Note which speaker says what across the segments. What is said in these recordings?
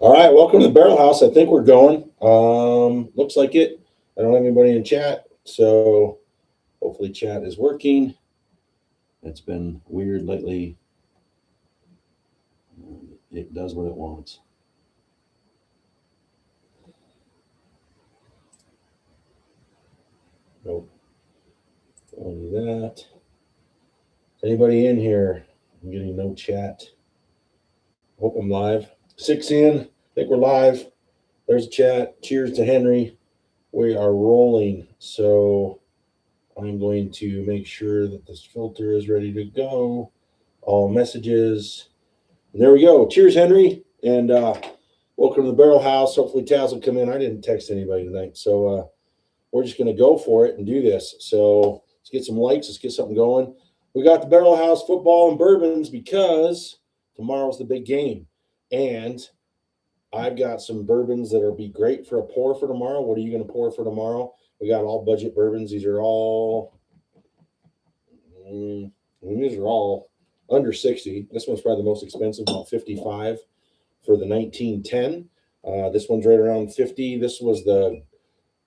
Speaker 1: All right, welcome to the Barrel House. I think we're going. Looks like it. I don't have anybody in chat, so hopefully chat is working. It's been weird lately. It does what it wants. Nope. Don't do that. Is anybody in here? I'm getting no chat. Hope I'm live. 6 in. I think we're live. There's a chat. Cheers to Henry. We are rolling. So I'm going to make sure that this filter is ready to go. All messages. And there we go. Cheers, Henry. And welcome to the Barrel House. Hopefully Taz will come in. I didn't text anybody tonight. So we're just going to go for it and do this. So let's get some likes. Let's get something going. We got the Barrel House football and bourbons because tomorrow's the big game. And I've got some bourbons that'll be great for a pour for tomorrow. What are you going to pour for tomorrow? We got all budget bourbons. These are all under 60. This one's probably the most expensive, about 55 for the 1910. This one's right around 50. This was the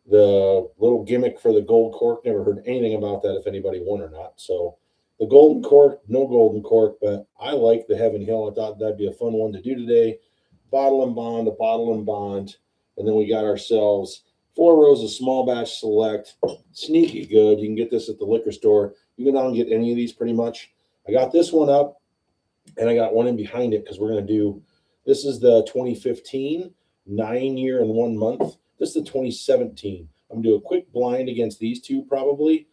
Speaker 1: little gimmick for the gold cork. Never heard anything about that, if anybody won or not. So the golden cork, no golden cork, but I like the Heaven Hill. I thought that'd be a fun one to do today. Bottle and bond, a bottle and bond. And then we got ourselves 4 rows of small batch select. Sneaky good. You can get this at the liquor store. You can go down and get any of these pretty much. I got this one up, and I got one in behind it because we're going to do, this is the 2015, 9 year and 1 month. This is the 2017. I'm going to do a quick blind against these two probably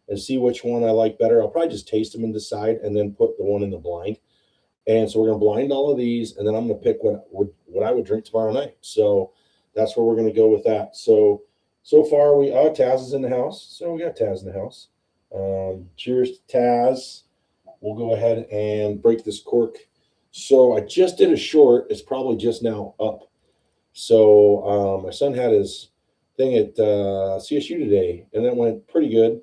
Speaker 1: and see which one I like better. I'll probably just taste them and decide and then put the one in the blind. And so we're going to blind all of these, and then I'm going to pick what I would drink tomorrow night. So that's where we're going to go with that. So far Taz is in the house. So we got Taz in the house. Cheers to Taz. We'll go ahead and break this cork. So I just did a short. It's probably just now up. So my son had his thing at CSU today, and that went pretty good.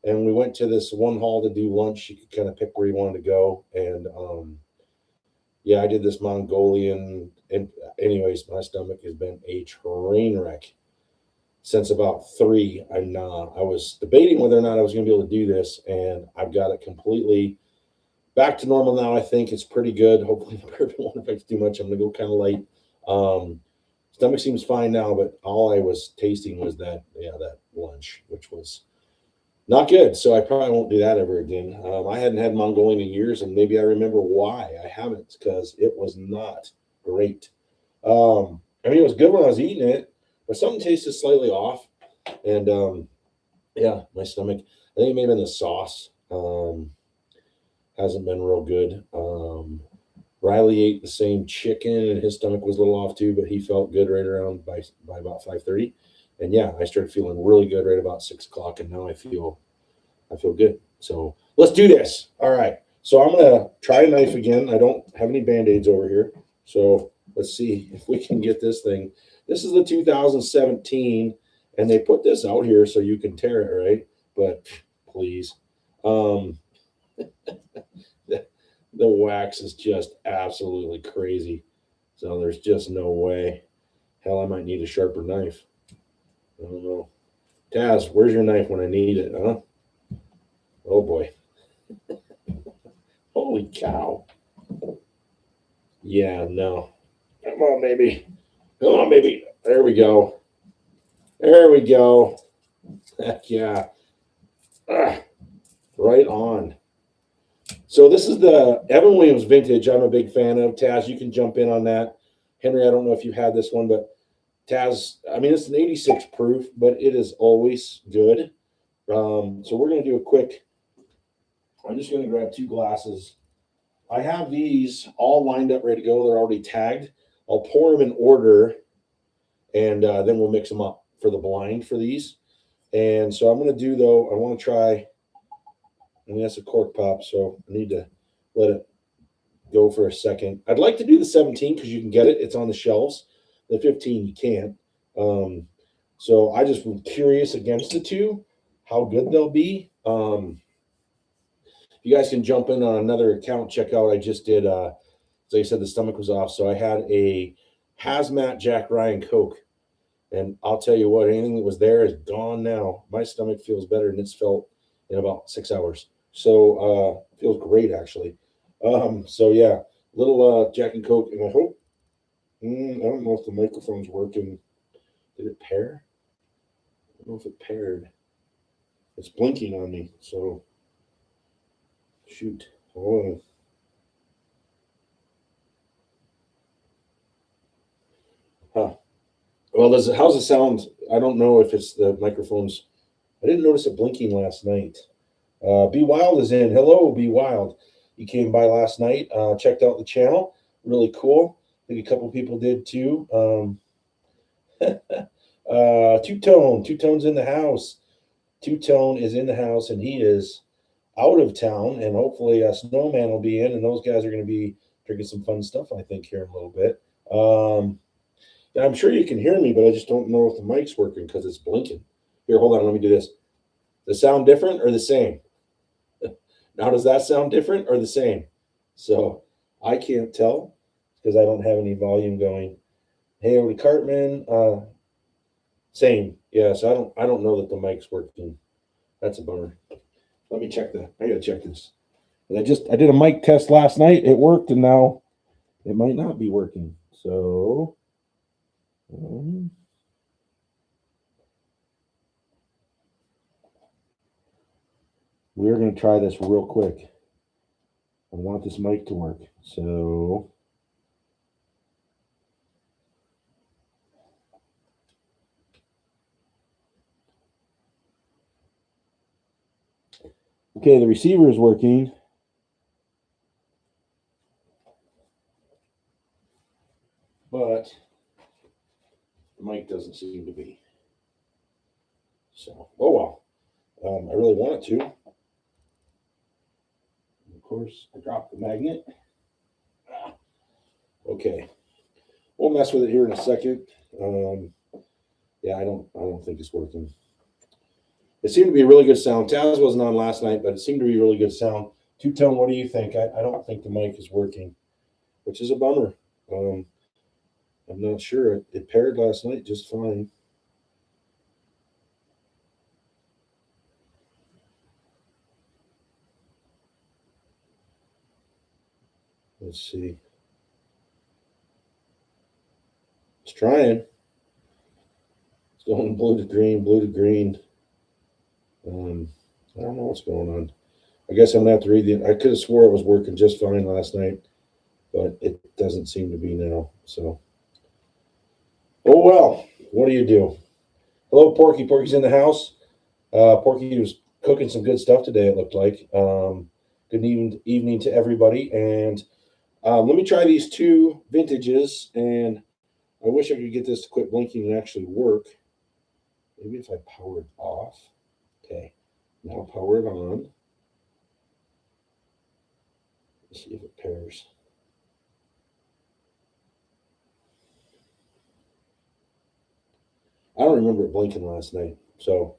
Speaker 1: And we went to this one hall to do lunch. You could kind of pick where you wanted to go. And I did this Mongolian. And anyways, my stomach has been a train wreck since about 3. I was debating whether or not I was going to be able to do this, and I've got it completely back to normal now. I think it's pretty good. Hopefully the bourbon won't affect too much. I'm going to go kind of light. Stomach seems fine now, but all I was tasting was that lunch, which was not good. So I probably won't do that ever again. I hadn't had Mongolian in years, and maybe I remember why I haven't, because it was not great. It was good when I was eating it, but something tasted slightly off. And my stomach, I think it may have been the sauce. Hasn't been real good. Riley ate the same chicken, and his stomach was a little off too, but he felt good right around by about 5:30. And I started feeling really good right about 6 o'clock, and now I feel good. So let's do this. All right. So I'm gonna try a knife again. I don't have any Band-Aids over here, so let's see if we can get this thing. This is the 2017, and they put this out here so you can tear it, right? But please, the wax is just absolutely crazy. So there's just no way. Hell, I might need a sharper knife. I don't know. Taz, where's your knife when I need it, huh? Oh, boy. Holy cow. Yeah, no. Come on, baby. Come on, baby. There we go. There we go. Heck yeah. Right on. So this is the Evan Williams vintage I'm a big fan of. Taz, you can jump in on that. Henry, I don't know if you had this one, but Taz, it's an 86 proof, but it is always good. So we're going to do a quick, I'm just going to grab 2 glasses. I have these all lined up, ready to go. They're already tagged. I'll pour them in order, and then we'll mix them up for the blind for these. And so I'm going to do, though, I want to try, that's a cork pop, so I need to let it go for a second. I'd like to do the 17 because you can get it. It's on the shelves. The 15 you can't. So I just was curious against the two, how good they'll be. You guys can jump in on another account. Check out, I just did As I said, the stomach was off. So I had a hazmat Jack Ryan Coke. And I'll tell you what, anything that was there is gone now. My stomach feels better than it's felt in about 6 hours. So feels great, actually. So yeah, little Jack and Coke. And I hope, I don't know if the microphone's working. Did it pair? I don't know if it paired. It's blinking on me. So shoot. Hold on. Huh. Well, how's it sound? I don't know if it's the microphones. I didn't notice it blinking last night. Be Wild is in. Hello, Be Wild. You came by last night, checked out the channel. Really cool. I think a couple people did too. Two-Tone's in the house. Two-Tone is in the house, and he is out of town. And hopefully, Snowman will be in, and those guys are going to be drinking some fun stuff, I think, here in a little bit. Yeah, I'm sure you can hear me, but I just don't know if the mic's working because it's blinking. Here, hold on. Let me do this. The sound different or the same? Now, does that sound different or the same? So I can't tell because I don't have any volume going. Hey, over to Cartman. Same. Yeah, so I don't know that the mic's working. That's a bummer. Let me check that. I gotta check this. I did a mic test last night. It worked, and now it might not be working. So we're going to try this real quick. I want this mic to work. So okay, the receiver is working. But the mic doesn't seem to be. So, oh well. I really want it to. Of course, I dropped the magnet. Okay. We'll mess with it here in a second. Yeah, I don't think it's working. It seemed to be a really good sound. Taz wasn't on last night, but it seemed to be a really good sound. Two-Tone, what do you think? I don't think the mic is working, which is a bummer. I'm not sure. It paired last night just fine. Let's see. It's trying. It's going blue to green, blue to green. I don't know what's going on. I guess I'm gonna have to read the. I could have swore it was working just fine last night, but it doesn't seem to be now. So, oh well. What do you do? Hello, Porky. Porky's in the house. Porky was cooking some good stuff today. It looked like. Good evening to everybody, and let me try these two vintages. And I wish I could get this to quit blinking and actually work. Maybe if I power it off. Okay, now power it on. Let's see if it pairs. I don't remember it blinking last night. So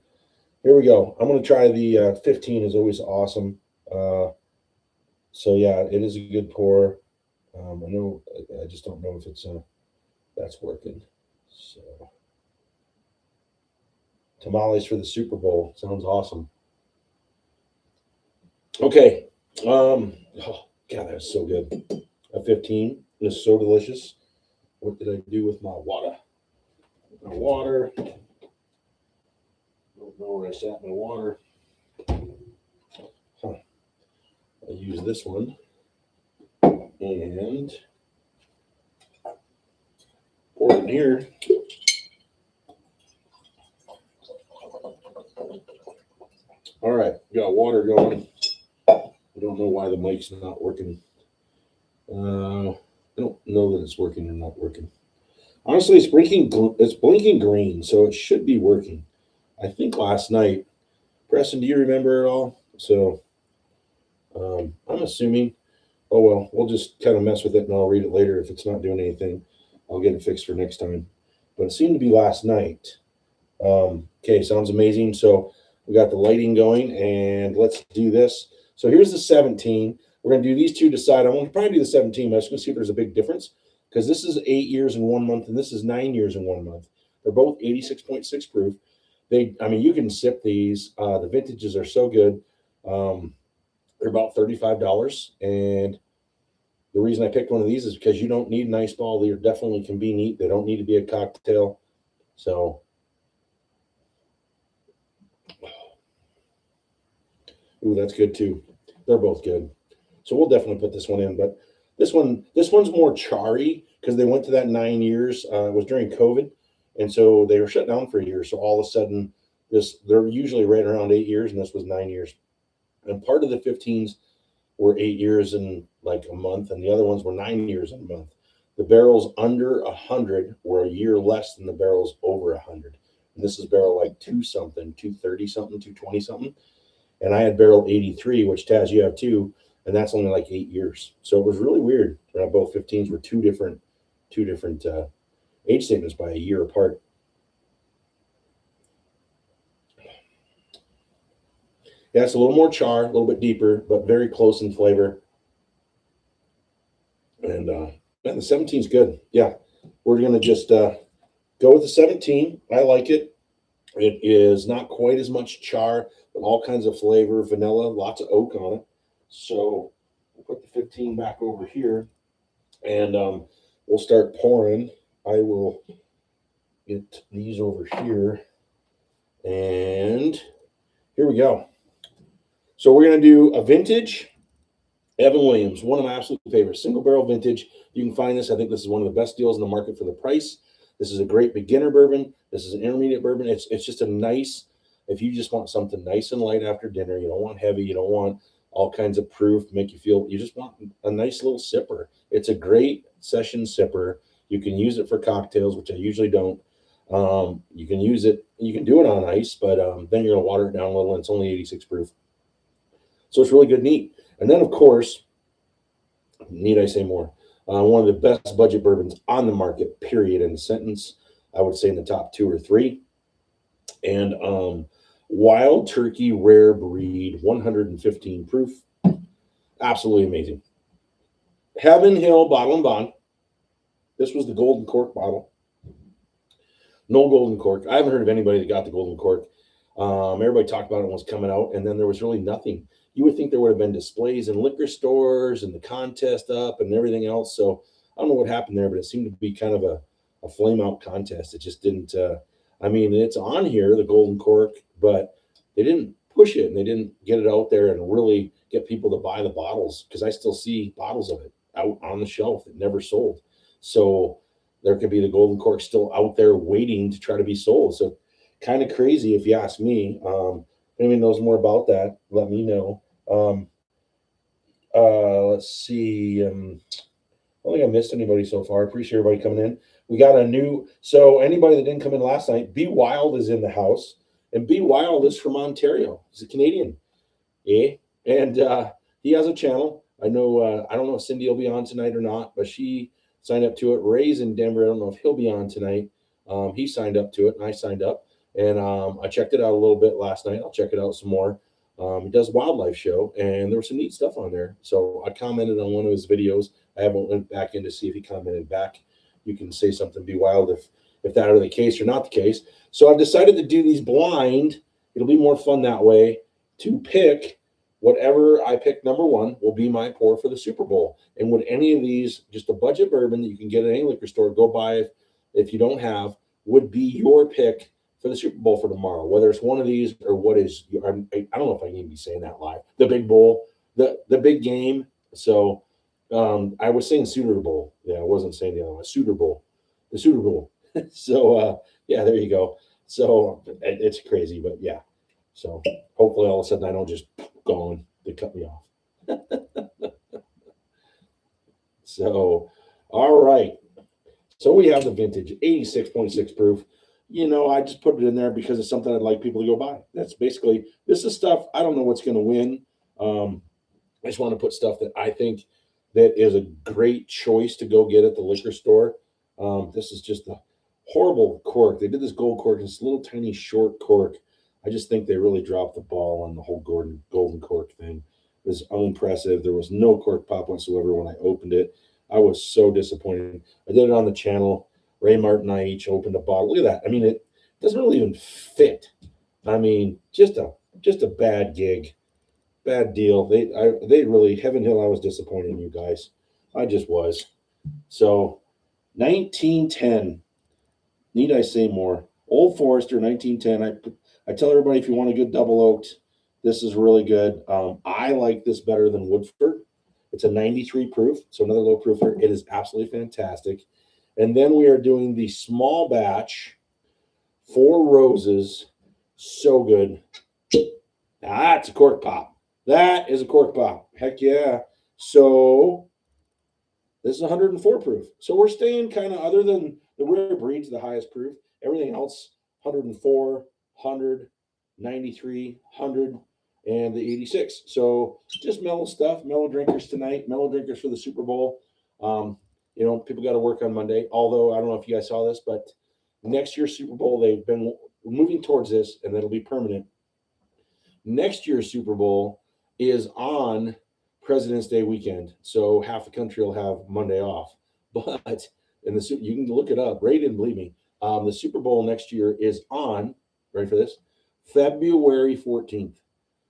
Speaker 1: here we go. I'm going to try the 15 is always awesome. So yeah, it is a good pour. I know, I just don't know if it's that's working. So tamales for the Super Bowl sounds awesome. Okay. Oh God, that's so good. A 15 is so delicious. What did I do with my water? My water. I don't know where I sat my water. Huh. I use this one and pour it in here. All right, got water going. I don't know why the mic's not working. I don't know that it's working or not working. Honestly, it's blinking green, so it should be working. I think last night. Preston, do you remember it all? So I'm assuming. Oh well, we'll just kind of mess with it, and I'll read it later. If it's not doing anything, I'll get it fixed for next time. But it seemed to be last night. Okay, sounds amazing. So we got the lighting going, and let's do this. So here's the 17. We're going to do these two to decide. I'm going to probably do the 17, but I'm just going to see if there's a big difference, because this is 8 years in 1 month and this is 9 years in 1 month. They're both 86.6 proof. I mean, you can sip these. The vintages are so good. They're about $35. And the reason I picked one of these is because you don't need an ice ball. They definitely can be neat. They don't need to be a cocktail. So, ooh, that's good too. They're both good. So we'll definitely put this one in. But this one's more charry because they went to that 9 years. It was during COVID, and so they were shut down for a year. So all of a sudden, they're usually right around 8 years, and this was 9 years. And part of the 15s were 8 years and like a month, and the other ones were 9 years and a month. The barrels under 100 were a year less than the barrels over 100. And this is barrel like 2-something, 230 something, 220 something. And I had barrel 83, which Taz, you have too, and that's only like 8 years. So it was really weird. Both 15s were two different age statements by a year apart. Yeah, it's a little more char, a little bit deeper, but very close in flavor. And the 17 is good. Yeah, we're going to just go with the 17. I like it. It is not quite as much char, but all kinds of flavor, vanilla, lots of oak on it. So we'll put the 15 back over here, and we'll start pouring. I will get these over here, and here we go. So we're going to do a vintage Evan Williams, one of my absolute favorites, single barrel vintage. You can find this. I think this is one of the best deals in the market for the price. This is a great beginner bourbon. This is an intermediate bourbon. It's just a nice, if you just want something nice and light after dinner, you don't want heavy, you don't want all kinds of proof to make you feel, you just want a nice little sipper. It's a great session sipper. You can use it for cocktails, which I usually don't. You can use it, you can do it on ice, but then you're going to water it down a little, and it's only 86 proof. So it's really good, neat. And then, of course, need I say more? One of the best budget bourbons on the market, period, in a sentence. I would say in the top 2 or 3. And Wild Turkey Rare Breed, 115 proof. Absolutely amazing. Heaven Hill Bottle and Bond. This was the golden cork bottle. No golden cork. I haven't heard of anybody that got the golden cork. Everybody talked about it when it was coming out, and then there was really nothing. You would think there would have been displays in liquor stores and the contest up and everything else. So I don't know what happened there, but it seemed to be kind of a flame out contest. It just didn't, I mean, it's on here, the golden cork, but they didn't push it and they didn't get it out there and really get people to buy the bottles, because I still see bottles of it out on the shelf that never sold. So there could be the golden cork still out there waiting to try to be sold. So kind of crazy if you ask me. If anyone knows more about that, let me know. Let's see. I don't think I missed anybody so far. I appreciate everybody coming in. We got a new, so anybody that didn't come in last night, Be Wild is in the house. And Be Wild is from Ontario. He's a Canadian. Yeah. And he has a channel. I know, I don't know if Cindy will be on tonight or not, but she signed up to it. Ray's in Denver. I don't know if he'll be on tonight. He signed up to it, and I signed up. And I checked it out a little bit last night. I'll check it out some more. He does wildlife show, and there was some neat stuff on there. So I commented on one of his videos. I haven't went back in to see if he commented back. You can say something, Be Wild, if that are the case or not the case. So I've decided to do these blind. It'll be more fun that way, to pick whatever I pick number 1 will be my pour for the Super Bowl. And would any of these, just a budget bourbon that you can get at any liquor store, go buy if you don't have, would be your pick for the Super Bowl for tomorrow, whether it's one of these or what is, I don't know if I can be saying that live, the big bowl, the big game. So I was saying Suitor Bowl. Yeah, I wasn't saying the other one, Suitor Bowl, the Suitor Bowl. So yeah, there you go. So it's crazy, but yeah. So hopefully all of a sudden I don't just go on, they cut me off. So, all right. So we have the vintage 86.6 proof. You know, I just put it in there because it's something I'd like people to go buy. That's basically, this is stuff, I don't know what's going to win. I just want to put stuff that I think that is a great choice to go get at the liquor store. This is just a horrible cork. They did this gold cork, this little tiny short cork. I just think they really dropped the ball on the whole golden cork thing. was unimpressive. There was no cork pop whatsoever when I opened it. I was so disappointed. I did it on the channel. Ray Martin and I each opened a bottle. Look at that. I mean, it doesn't really even fit. I mean, just a bad gig, bad deal. They really, Heaven Hill. I was disappointed in you guys. I just was. So 1910. Need I say more? Old Forester 1910. I tell everybody, if you want a good double oaked, this is really good. I like this better than Woodford. It's a 93 proof, so another low proofer. It is absolutely fantastic. And then we are doing the small batch, Four Roses. So good. That's a cork pop. That is a cork pop. Heck yeah. So this is 104 proof. So we're staying kind of, other than the rare breeds, the highest proof. Everything else, 104, 100, 93, 100, and the 86. So just mellow stuff, mellow drinkers tonight, mellow drinkers for the Super Bowl. People got to work on Monday. Although I don't know if you guys saw this, but next year's Super Bowl, they've been moving towards this, and it'll be permanent. Next year's Super Bowl is on President's Day weekend, so half the country will have Monday off. But you can look it up. Ray didn't believe me. The Super Bowl next year is on, ready for this, February 14th.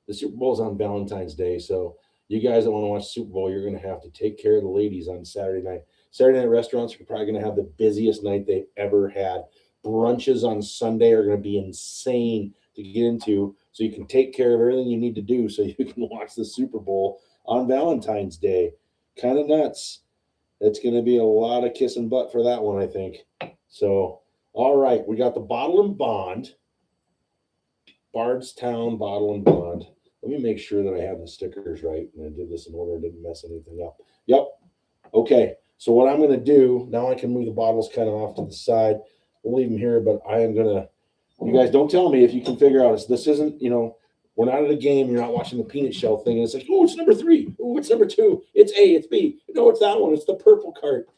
Speaker 1: The Super Bowl is on Valentine's Day, so you guys that want to watch the Super Bowl, you're going to have to take care of the ladies on Saturday night. Saturday night restaurants are probably going to have the busiest night they've ever had. Brunches on Sunday are going to be insane to get into, so you can take care of everything you need to do so you can watch the Super Bowl on Valentine's Day. Kind of nuts. It's going to be a lot of kissing butt for that one, I think. So, all right, we got the Bottle and Bond. Bardstown Bottle and Bond. Let me make sure that I have the stickers right and I did this in order and didn't mess anything up. Yep. Okay, so what I'm going to do, now I can move the bottles kind of off to the side. We'll leave them here, but I am going to, you guys don't tell me if you can figure out, this isn't, we're not at a game. You're not watching the peanut shell thing. And it's like, oh, it's number 3. Oh, it's number 2. It's A, it's B. No, it's that one. It's the purple cart.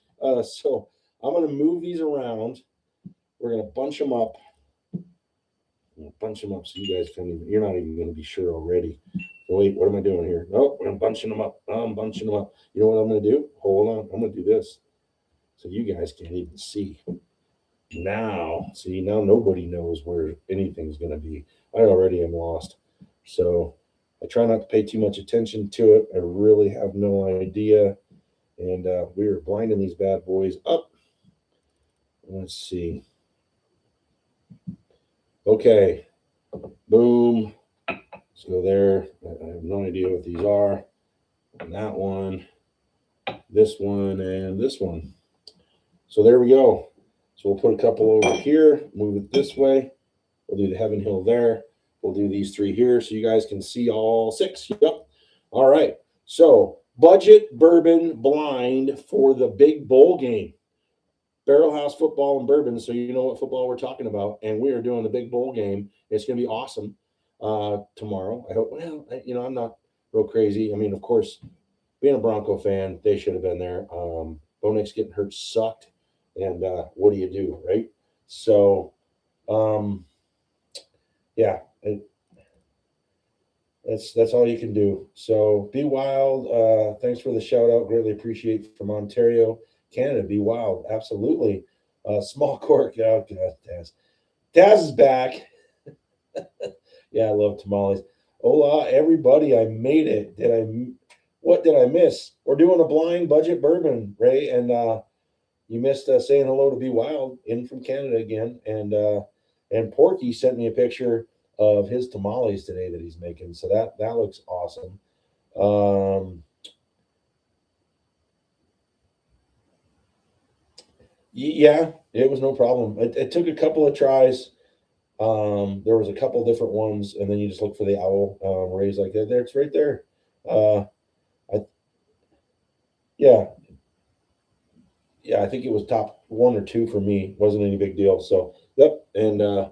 Speaker 1: So I'm going to move these around. We're going to bunch them up. So you guys you're not even going to be sure already. So wait, what am I doing here? Nope, I'm bunching them up. I'm bunching them up. You know what I'm going to do? Hold on. I'm going to do this. So you guys can't even see. Now nobody knows where anything's going to be. I already am lost. So I try not to pay too much attention to it. I really have no idea. And we are blinding these bad boys up. Let's see. Okay. Boom. Let's go there. I have no idea what these are. And that one, this one, and this one. So there we go. So we'll put a couple over here, move it this way. We'll do the Heaven Hill there. We'll do these 3 here so you guys can see all 6. Yep. All right. So budget bourbon blind for the big bowl game. Barrel House Football and Bourbon, so you know what football we're talking about. And we are doing the big bowl game. It's going to be awesome tomorrow. I hope. Well, I'm not real crazy. I mean, of course, being a Bronco fan, they should have been there. Bo Nix getting hurt sucked. And what do you do, right? So, yeah, that's all you can do. So be wild. Thanks for the shout out. Greatly appreciate from Ontario, Canada. Be wild. Absolutely. Small cork. Oh, God, Taz. Taz is back. Yeah, I love tamales. Hola, everybody. I made it. What did I miss? We're doing a blind budget bourbon, Ray. And you missed saying hello to Be Wild in from Canada again. And Porky sent me a picture of his tamales today that he's making. So that looks awesome. Yeah, it was no problem. It took a couple of tries. There was a couple different ones, and then you just look for the owl. Ray's like, there, it's right there. Yeah, I think it was top 1 or 2 for me. Wasn't any big deal. So, yep. And I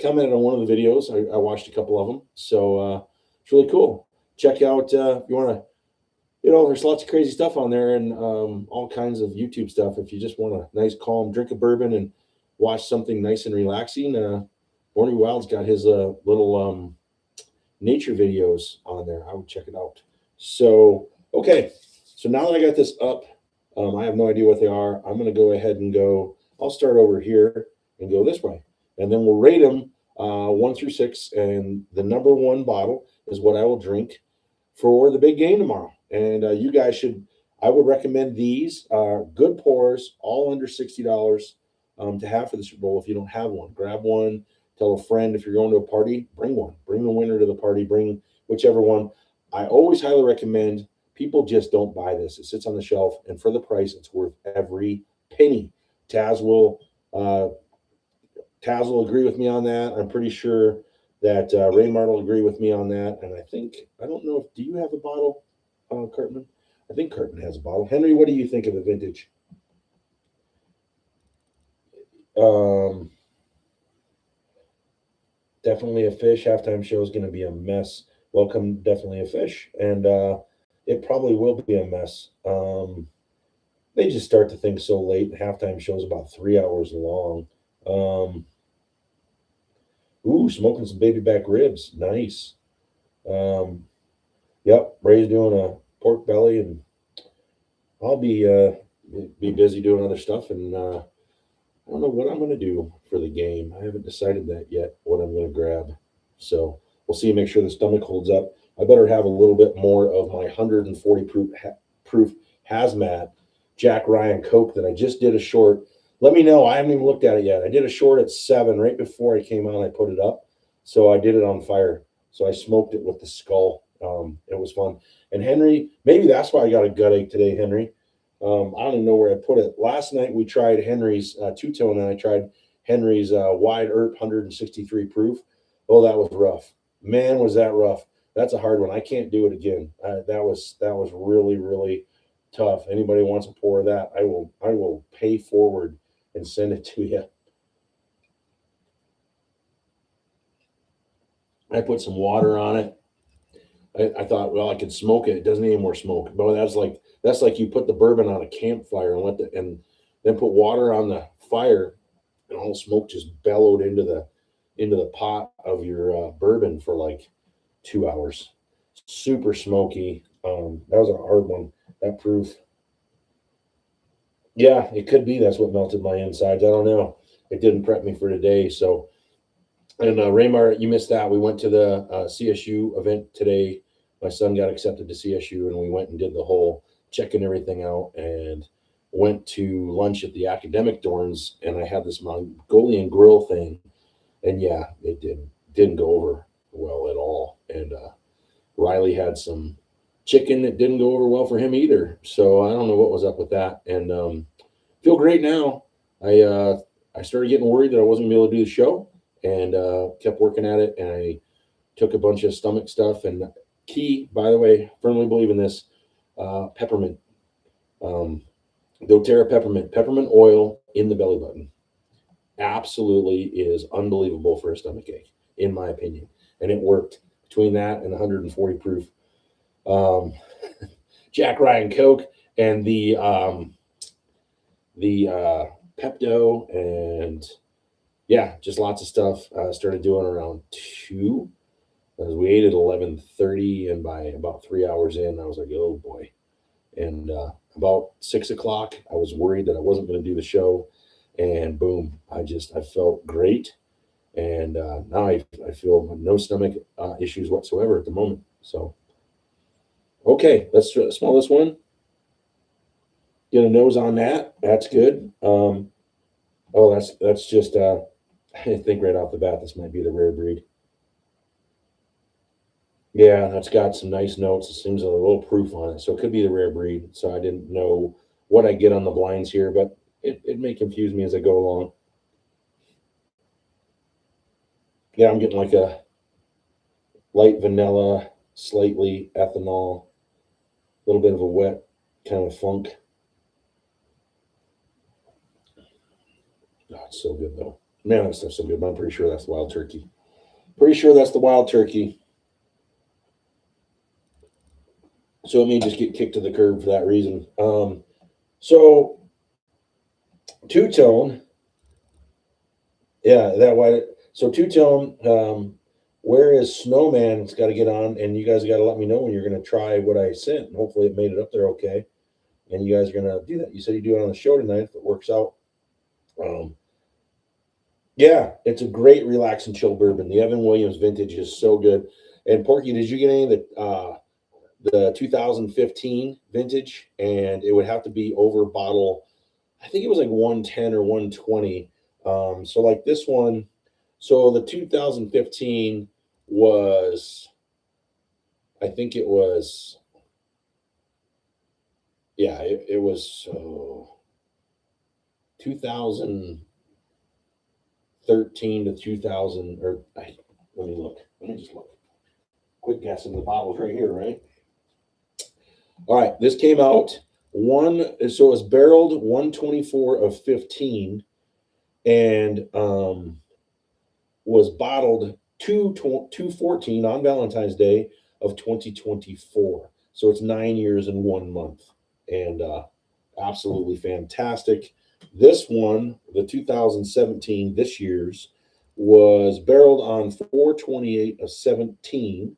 Speaker 1: commented on one of the videos. I watched a couple of them. So it's really cool. Check out if you want to, there's lots of crazy stuff on there and all kinds of YouTube stuff. If you just want a nice, calm drink of bourbon and watch something nice and relaxing, Born Wild's got his little nature videos on there. I would check it out. So, okay. So now that I got this up, I have no idea what they are. I'm going to go ahead and go. I'll start over here and go this way. And then we'll rate them 1 through 6. And the number one bottle is what I will drink for the big game tomorrow. And you guys should, I would recommend these. Good pours, all under $60 to have for the Super Bowl. If you don't have one, grab one. Tell a friend if you're going to a party, bring one. Bring the winner to the party. Bring whichever one. I always highly recommend. People just don't buy this. It sits on the shelf, and for the price, it's worth every penny. Taz will uh, Taz will agree with me on that. I'm pretty sure that Raymart will agree with me on that. And I think I don't know if do you have a bottle, Cartman? I think Cartman has a bottle. Henry, what do you think of the vintage? Um, Definitely a fish. Halftime show is going to be a mess. Welcome, definitely a fish, and it probably will be a mess. They just start the thing so late. Halftime show's about 3 hours long. Um, Smoking some baby back ribs. Nice. Um, yep, Ray's doing a pork belly, and I'll be busy doing other stuff. And I don't know what I'm going to do for the game. I haven't decided that yet. What I'm going to grab. So we'll see. Make sure the stomach holds up. I better have a little bit more of my 140 proof hazmat Jack Ryan Coke that I just did a short. Let me know. I haven't even looked at it yet. I did a short at 7 right before I came on. I put it up, so I did it on fire. So I smoked it with the skull. It was fun. And Henry, maybe that's why I got a gut ache today, Henry. I don't even know where I put it. Last night we tried Henry's two-tone, and I tried Henry's wide earp 163 proof. Oh, that was rough. Man, was that rough. That's a hard one. I can't do it again. That was really, really tough. Anybody wants a pour of that, I will pay forward and send it to you. I put some water on it. I thought, well, I could smoke it. It doesn't need any more smoke. But that's like you put the bourbon on a campfire and then put water on the fire, and all the smoke just bellowed into the pot of your bourbon for like 2 hours. Super smoky. That was a hard one. That proof. Yeah, it could be that's what melted my insides. I don't know. It didn't prep me for today. So, and Raymar, you missed that. We went to the CSU event today. My son got accepted to CSU, and we went and did the whole checking everything out, and went to lunch at the academic dorms. And I had this Mongolian grill thing, and yeah, it didn't go over well at all. And Riley had some chicken that didn't go over well for him either. So I don't know what was up with that. And feel great now. I started getting worried that I wasn't gonna be able to do the show, and kept working at it. And I took a bunch of stomach stuff. And key, by the way, firmly believe in this peppermint, um, doTERRA peppermint oil in the belly button. Absolutely is unbelievable for a stomach ache, in my opinion. And it worked between that and 140 proof um, Jack Ryan Coke and the Pepto, and yeah, just lots of stuff. Started doing around 2. As we ate at 11:30, and by about 3 hours in, I was like, oh boy. And about 6 o'clock, I was worried that I wasn't going to do the show, and boom, I felt great, and now I feel no stomach issues whatsoever at the moment. So okay, let's smell this one. Get a nose on that. That's good. Oh, that's just I think right off the bat this might be the rare breed. Yeah, that's got some nice notes. It seems a little proof on it, so it could be the rare breed. So I didn't know what I get on the blinds here, but it may confuse me as I go along. Yeah, I'm getting like a light vanilla, slightly ethanol, a little bit of a wet kind of funk. Oh, it's so good though. Man, that stuff's so good. But I'm pretty sure that's the wild turkey. Pretty sure that's the wild turkey. So it may just get kicked to the curb for that reason. So two tone, yeah, that white. So two tone. Whereas Snowman's got to get on, and you guys got to let me know when you're going to try what I sent. And hopefully it made it up there okay. And you guys are going to do that. You said you do it on the show tonight if it works out. Yeah, it's a great relax and chill bourbon. The Evan Williams vintage is so good. And Porky, did you get any of the 2015 vintage? And it would have to be over bottle. I think it was like 110 or 120. So like this one, so the 2015 was, I think it was, yeah, it was 2013 to 2000, or let me look. Let me just look. Quick guess, in the bottle's right here, right? All right, this came out so it was barreled 124 of 15, and was bottled 214 on Valentine's Day of 2024. So it's 9 years and 1 month, and absolutely fantastic. This one, the 2017, this year's, was barreled on 428 of 17,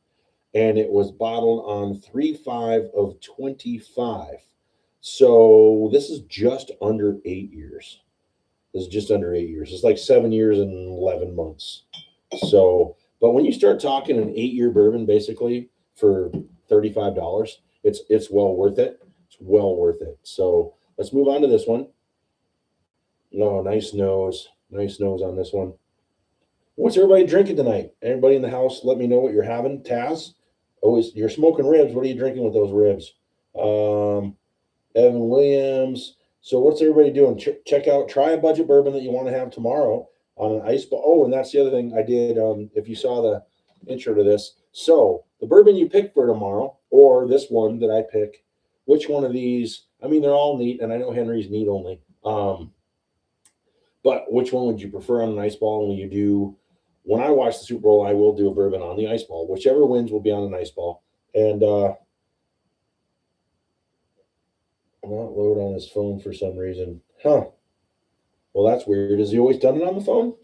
Speaker 1: and it was bottled on 3.5 of 25. So this is just under 8 years. This is just under 8 years. It's like 7 years and 11 months. So, but when you start talking an 8-year bourbon, basically for $35, it's well worth it. It's well worth it. So let's move on to this one. Oh, nice nose on this one. What's everybody drinking tonight? Everybody in the house, let me know what you're having. Taz, you're smoking ribs. What are you drinking with those ribs? Evan Williams. So what's everybody doing? Try a budget bourbon that you want to have tomorrow on an ice ball. Oh, and that's the other thing I did. If you saw the intro to this, so the bourbon you pick for tomorrow, or this one that I pick, which one of these? I mean, they're all neat, and I know Henry's neat only. But which one would you prefer on an ice ball? And when I watch the Super Bowl, I will do a bourbon on the ice ball. Whichever wins will be on an ice ball. And not load on his phone for some reason. Huh. Well, that's weird. Has he always done it on the phone?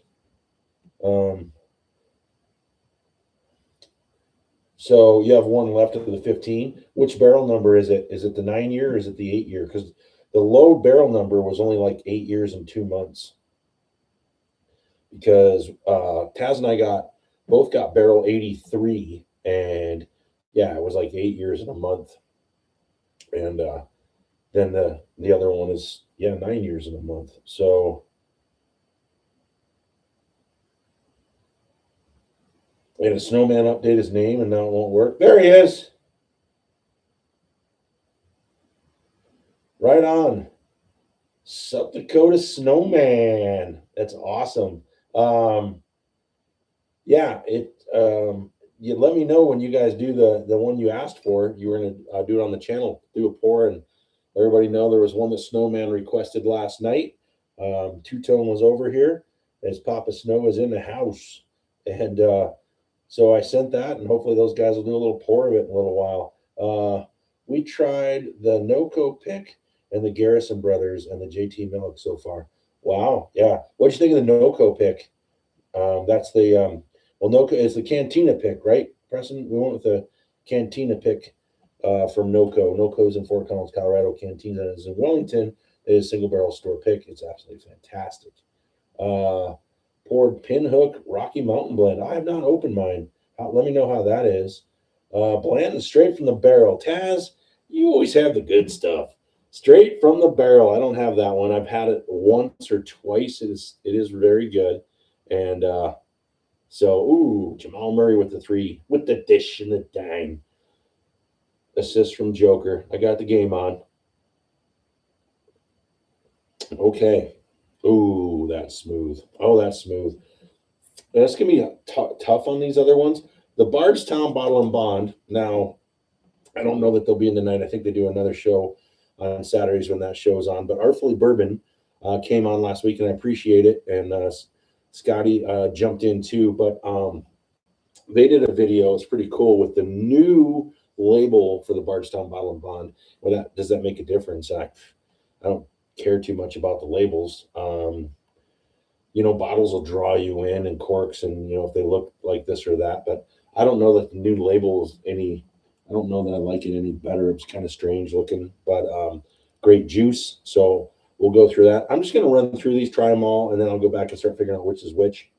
Speaker 1: So you have one left of the 15. Which barrel number is it? Is it the 9 year or is it the 8 year? Because the low barrel number was only like 8 years and 2 months. Because Taz and I both got barrel 83, and yeah, it was like 8 years and a month. And then the other one is 9 years and a month. So, and a Snowman update his name, and now it won't work. There he is. Right on. South Dakota Snowman. That's awesome. You let me know when you guys do the one you asked for. You were gonna do it on the channel, do a pour, and everybody know there was one that Snowman requested last night. Two-Tone was over here as Papa Snow is in the house, and so I sent that, and hopefully those guys will do a little pour of it in a little while. We tried the NoCo pick and the Garrison Brothers and the JT Milk so far. Wow, yeah. What'd you think of the NoCo pick? That's the NoCo is the Cantina pick, right, Preston? We went with the Cantina pick from NoCo. NoCo's in Fort Collins, Colorado. Cantina is in Wellington. It is single barrel store pick. It's absolutely fantastic. Poured Pinhook Rocky Mountain blend. I have not opened mine. Let me know how that is. Bland straight from the barrel. Taz, you always have the good stuff. Straight from the barrel. I don't have that one. I've had it once or twice. It is very good. And Jamal Murray with the 3, with the dish and the dang. Assist from Joker. I got the game on. Okay. Ooh, that's smooth. Oh, that's smooth. That's going to be tough on these other ones. The Bardstown Bottle and Bond. Now, I don't know that they'll be in tonight. I think they do another show on Saturdays when that show's on. But Artfully Bourbon came on last week, and I appreciate it. And Scotty jumped in too. But they did a video. It's pretty cool with the new label for the Bardstown Bottle and Bond. Well, does that make a difference? I don't care too much about the labels. bottles will draw you in and corks, and if they look like this or that. But I don't know that the new label is any. I don't know that I like it any better. It's kind of strange looking, but great juice. So we'll go through that. I'm just going to run through these, try them all, and then I'll go back and start figuring out which is which.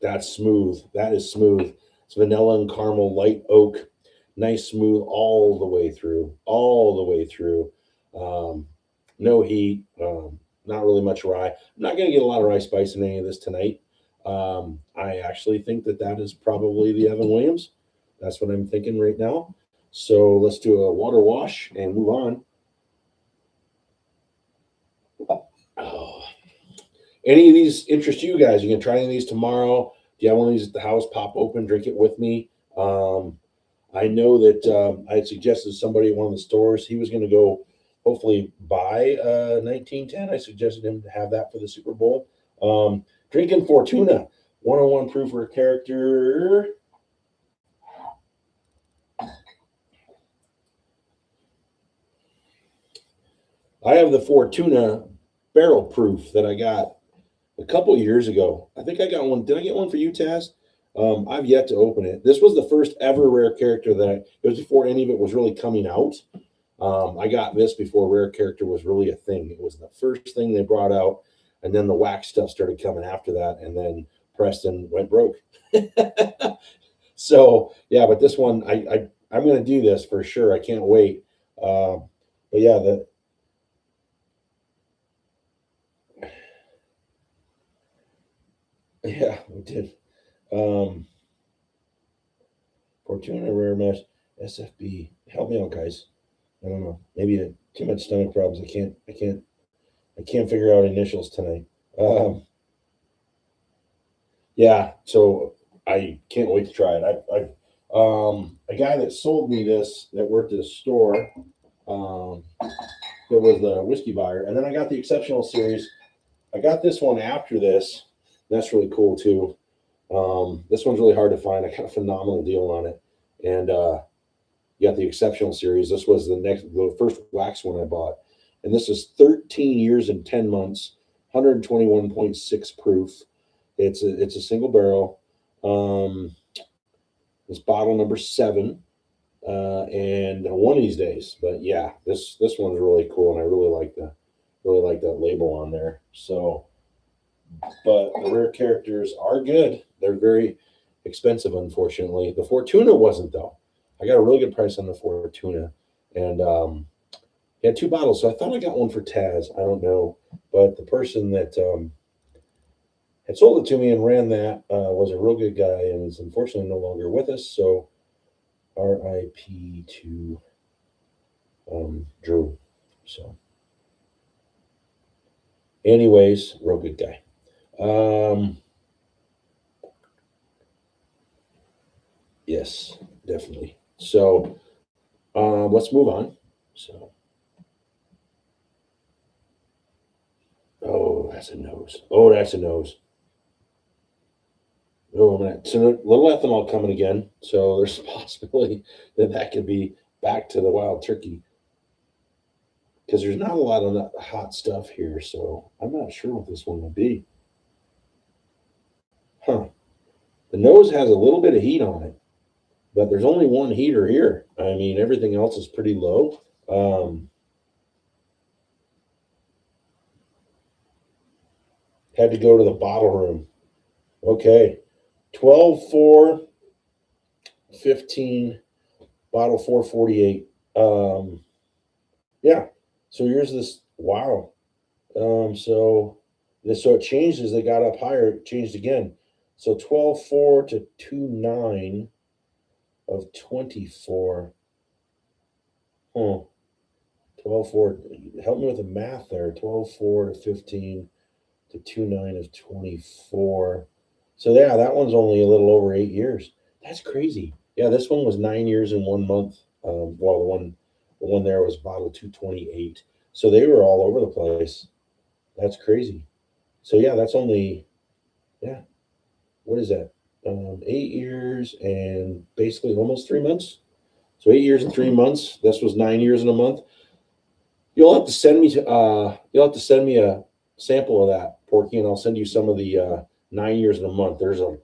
Speaker 1: That's smooth. That is smooth. It's vanilla and caramel, light oak, nice smooth all the way through, all the way through. No heat, not really much rye. I'm not going to get a lot of rye spice in any of this tonight. I actually think that is probably the Evan Williams. That's what I'm thinking right now. So let's do a water wash and move on. Oh. Any of these interest you guys? You can try any of these tomorrow. Do you have one of these at the house? Pop open, drink it with me. I know that I had suggested to somebody at one of the stores he was going to go hopefully buy 1910. I suggested him to have that for the Super Bowl. Drinking Fortuna, 101 proof for a character. I have the Fortuna barrel proof that I got a couple years ago. I think I got one. Did I get one for you, Taz? I've yet to open it. This was the first ever rare character it was before any of it was really coming out. I got this before rare character was really a thing. It was the first thing they brought out, and then the wax stuff started coming after that, and then Preston went broke. So yeah, but this one I'm going to do this for sure. I can't wait. But yeah, we did. Fortuna rare mesh SFB. Help me out, guys. I don't know. Maybe too much stomach problems. I can't figure out initials tonight. Yeah, so I can't wait to try it. A guy that sold me this that worked at a store, that was the whiskey buyer, and then I got the exceptional series. I got this one after this. That's really cool too. This one's really hard to find. I got a phenomenal deal on it, and you got the exceptional series. This was the first wax one I bought, and this is 13 years and 10 months, 121.6 proof. It's a single barrel. It's bottle number 7, and one of these days. But yeah, this one's really cool, and I really like that label on there. So, but the rare characters are good. They're very expensive, unfortunately. The Fortuna wasn't though. I got a really good price on the Fortuna, and he had 2 bottles, so I thought I got one for Taz. I don't know, but the person that had sold it to me and ran that was a real good guy, and is unfortunately no longer with us. So, R.I.P. to Drew. So, anyways, real good guy. Yes, definitely. So, let's move on. So, oh, that's a nose. Oh, that's a nose. Oh, man. So, a little ethanol coming again. So, there's a possibility that could be back to the wild turkey, because there's not a lot of that hot stuff here. So, I'm not sure what this one will be. Huh. The nose has a little bit of heat on it, but there's only one heater here. I mean, everything else is pretty low. Had to go to the bottle room. Okay. 12, 4, 15, bottle 448. Yeah. So here's this. Wow. So it changed as they got up higher. It changed again. So 12, 4 to 2, 9 of 24. Huh. 12, 4. Help me with the math there. 12, 4 to 15 to 2, 9 of 24. So yeah, that one's only a little over 8 years. That's crazy. Yeah, this one was 9 years and 1 month. While the one there was bottle 228. So they were all over the place. That's crazy. So yeah, that's only, yeah. What is that? 8 years and basically almost 3 months. So 8 years and 3 months. This was 9 years and a month. You'll have to send me a sample of that porky, and I'll send you some of the 9 years in a month. There's a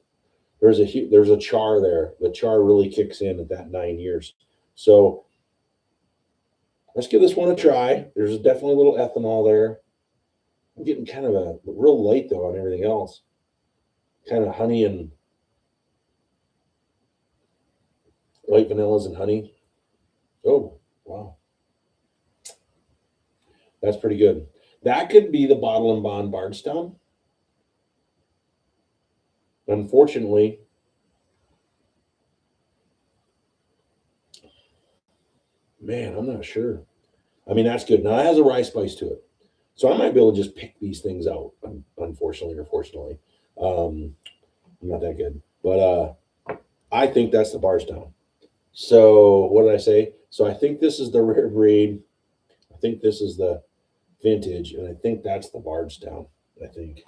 Speaker 1: char there. The char really kicks in at that 9 years. So let's give this one a try. There's definitely a little ethanol there. I'm getting kind of a real light though on everything else. Kind of honey and white vanillas and honey. Oh, wow. That's pretty good. That could be the Bottle and Bond Bardstown. Unfortunately, man, I'm not sure. I mean, that's good. Now it has a rye spice to it. So I might be able to just pick these things out, unfortunately or fortunately. I'm not that good. But I think that's the Bardstown. So what did I say? So I think this is the rare breed. I think this is the vintage, and I think that's the Bardstown. I think.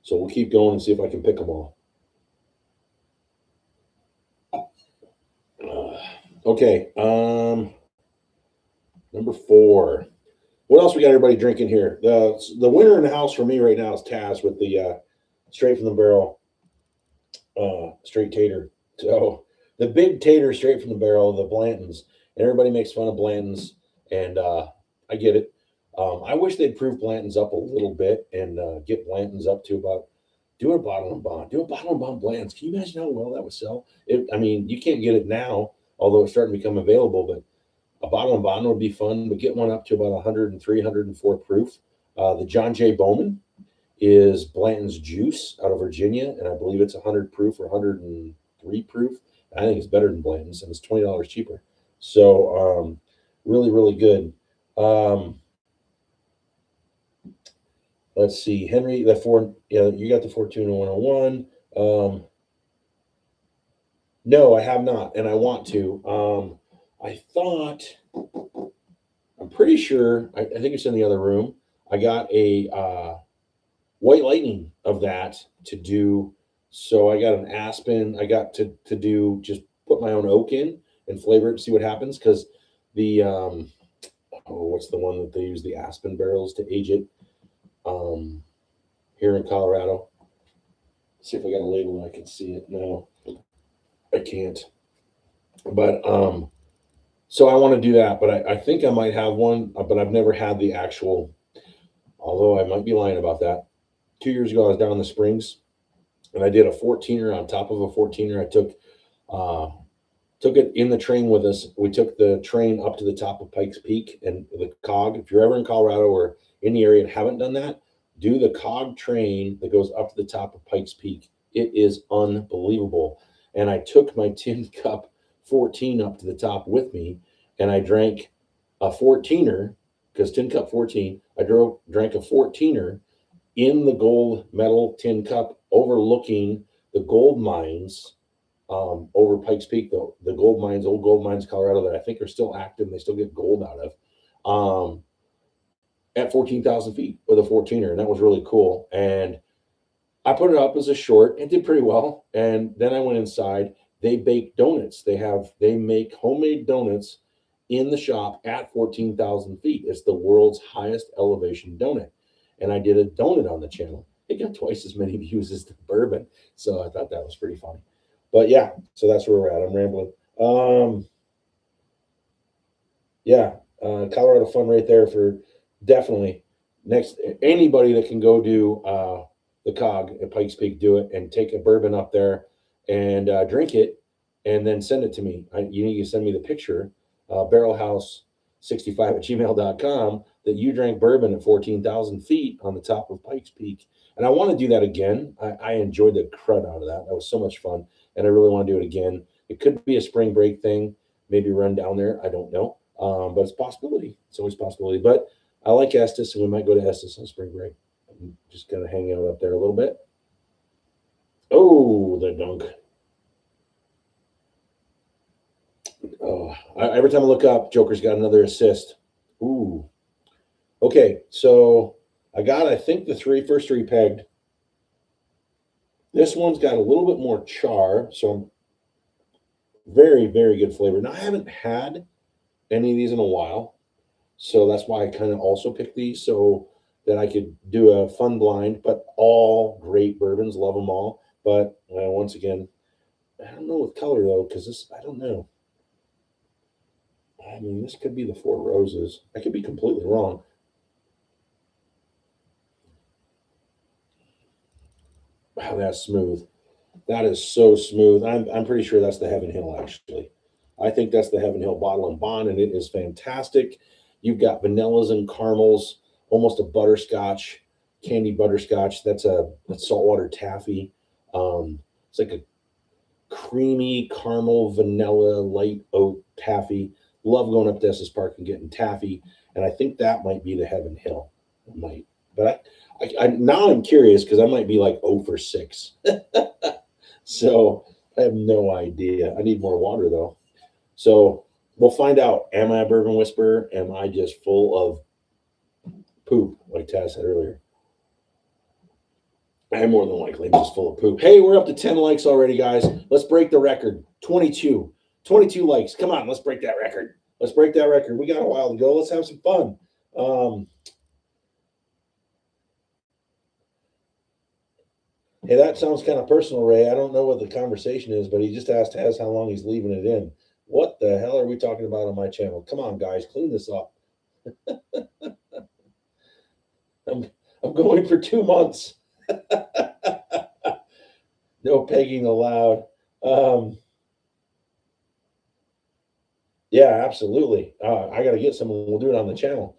Speaker 1: So we'll keep going and see if I can pick them all. Okay. Number 4. What else we got everybody drinking here? The winner in the house for me right now is Taz with the straight from the barrel straight tater. So the big tater straight from the barrel, the Blantons. And everybody makes fun of Blantons, and I get it. I wish they'd prove Blantons up a little bit and get Blantons up to about do a bottle and bond, do a bottle and bond Blantons. Can you imagine how well that would sell? I mean, you can't get it now, although it's starting to become available, but a bottle and bond would be fun, but get one up to about 103, 104 proof. The John J. Bowman is Blanton's Juice out of Virginia, and I believe it's 100 proof or 103 proof. I think it's better than Blanton's, and it's $20 cheaper. So really, really good. Let's see, Henry, the four, yeah, you got the Fortuna 101. No, I have not, and I want to. I thought, I'm pretty sure, I think it's in the other room. I got a White Lightning of that to do. So I got an Aspen. I got to do just put my own oak in and flavor it and see what happens. Because the what's the one that they use the Aspen barrels to age it here in Colorado? Let's see if I got a label and I can see it. No, I can't. But so I want to do that. But I think I might have one. But I've never had the actual. Although I might be lying about that. 2 years ago, I was down in the Springs, and I did a 14er on top of a 14er. I took it in the train with us. We took the train up to the top of Pikes Peak and the cog. If you're ever in Colorado or in the area and haven't done that, do the cog train that goes up to the top of Pikes Peak. It is unbelievable. And I took my tin cup 14 up to the top with me, and I drank a 14er because tin cup 14. I drank a 14er in the gold medal tin cup overlooking the gold mines over Pikes Peak, the gold mines, old gold mines, Colorado, that I think are still active and they still get gold out of at 14,000 feet with a 14er. And that was really cool. And I put it up as a short. It did pretty well. And then I went inside. They bake donuts. They make homemade donuts in the shop at 14,000 feet. It's the world's highest elevation donut. And I did a donut on the channel. It got twice as many views as the bourbon. So I thought that was pretty funny. But yeah, so that's where we're at. I'm rambling. Yeah, Colorado fun right there for definitely next anybody that can go do the cog at Pikes Peak, do it and take a bourbon up there and drink it and then send it to me. You need to send me the picture, barrelhouse65@gmail.com, that you drank bourbon at 14,000 feet on the top of Pikes Peak. And I want to do that again. I enjoyed the crud out of that. That was so much fun. And I really want to do it again. It could be a spring break thing, maybe run down there. I don't know. But it's a possibility. It's always a possibility. But I like Estes, and we might go to Estes on spring break. I'm just going to hang out up there a little bit. Oh, the dunk. Oh, every time I look up, Joker's got another assist. Ooh. Okay, so I think, the first three pegged. This one's got a little bit more char, so very, very good flavor. Now, I haven't had any of these in a while, So that's why I kind of also picked these so that I could do a fun blind. But all great bourbons, love them all. But once again, I don't know with color though, because this I don't know. I mean, this could be the Four Roses. I could be completely wrong. Wow, that's smooth. That is so smooth. I'm pretty sure that's the Heaven Hill, actually. I think that's the Heaven Hill Bottle and Bond, and it is fantastic. You've got vanillas and caramels, almost a butterscotch, candy butterscotch. That's saltwater taffy. It's like a creamy caramel vanilla light oat taffy. Love going up to Estes Park and getting taffy, and I think that might be the Heaven Hill. It might, but I now I'm curious because I might be like 0 for 6. So I have no idea. I need more water though. So we'll find out. Am I a bourbon whisperer? Am I just full of poop, like Taz said earlier? I am more than likely just full of poop. Hey, we're up to 10 likes already, guys. Let's break the record. 22. 22 likes. Come on, let's break that record. Let's break that record. We got a while to go. Let's have some fun. Hey, that sounds kind of personal, Ray. I don't know what the conversation is, but he just asked Taz how long he's leaving it in. What the hell are we talking about on my channel? Come on, guys, clean this up. I'm going for 2 months. No pegging allowed. Yeah, absolutely. I got to get some. We'll do it on the channel.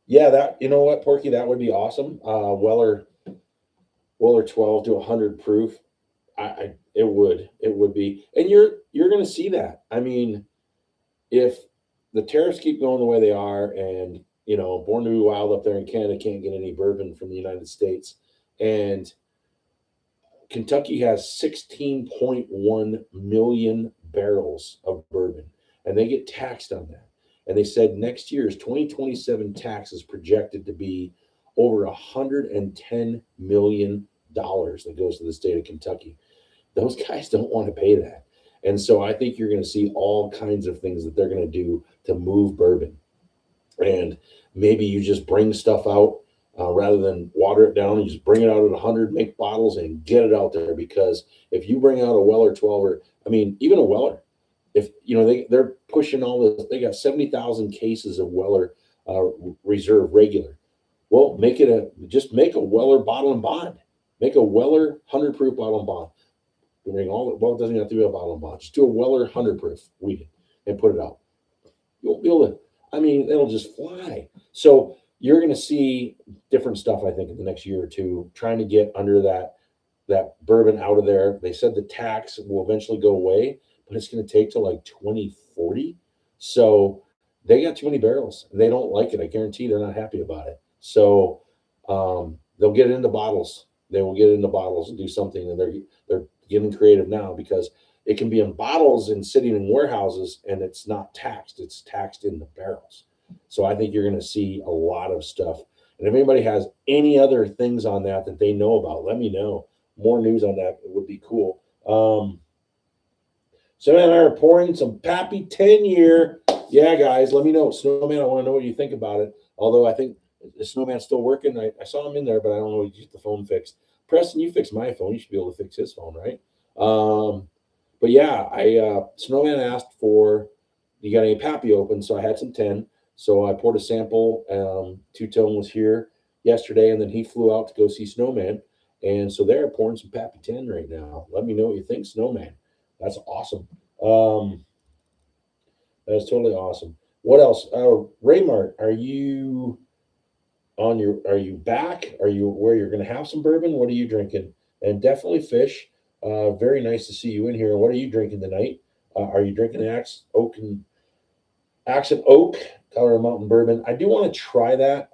Speaker 1: Yeah, that you know what, Porky, that would be awesome. Weller 12 to 100 proof. It would be, and you're going to see that. I mean, if the tariffs keep going the way they are, and Born to be Wild up there in Canada can't get any bourbon from the United States, and Kentucky has 16.1 million barrels of bourbon, and they get taxed on that. And they said next year's 2027 tax is projected to be over $110 million that goes to the state of Kentucky. Those guys don't want to pay that. And so I think you're going to see all kinds of things that they're going to do to move bourbon. And maybe you just bring stuff out rather than water it down. You just bring it out at 100, make bottles, and get it out there. Because if you bring out a Weller 12, or I mean, even a Weller, if they're pushing all this, they got 70,000 cases of Weller Reserve regular. Well, make a Weller bottle and bond. Make a Weller 100 proof bottle and bond. Bring all well, it doesn't have to be a bottle and bond. Just do a Weller 100 proof weed and put it out. You'll be able to. I mean, it'll just fly. So you're going to see different stuff, I think, in the next year or two, trying to get under that bourbon out of there. They said the tax will eventually go away, but it's going to take till like 2040. So they got too many barrels. They don't like it. I guarantee they're not happy about it. So they'll get it into bottles. They will get it into bottles and do something. And they're getting creative now because it can be in bottles and sitting in warehouses, and it's not taxed. It's taxed in the barrels. So I think you're going to see a lot of stuff. And if anybody has any other things on that they know about, let me know. More news on that would be cool. Snowman and I are pouring some Pappy 10-year. Yeah, guys, let me know. Snowman, I want to know what you think about it. Although I think the Snowman's still working. I saw him in there, but I don't know if you get the phone fixed. Preston, you fixed my phone. You should be able to fix his phone, right? But yeah, Snowman asked for, you got any Pappy open? So I had some 10. So I poured a sample. Two-Tone was here yesterday, and then he flew out to go see Snowman. And so they're pouring some Pappy 10 right now. Let me know what you think, Snowman. That's awesome. That's totally awesome. What else? Raymart, are you back? Are you where you're going to have some bourbon? What are you drinking? And definitely fish. Very nice to see you in here. What are you drinking tonight? Are you drinking Axe and Oak Colorado Mountain Bourbon? I do want to try that.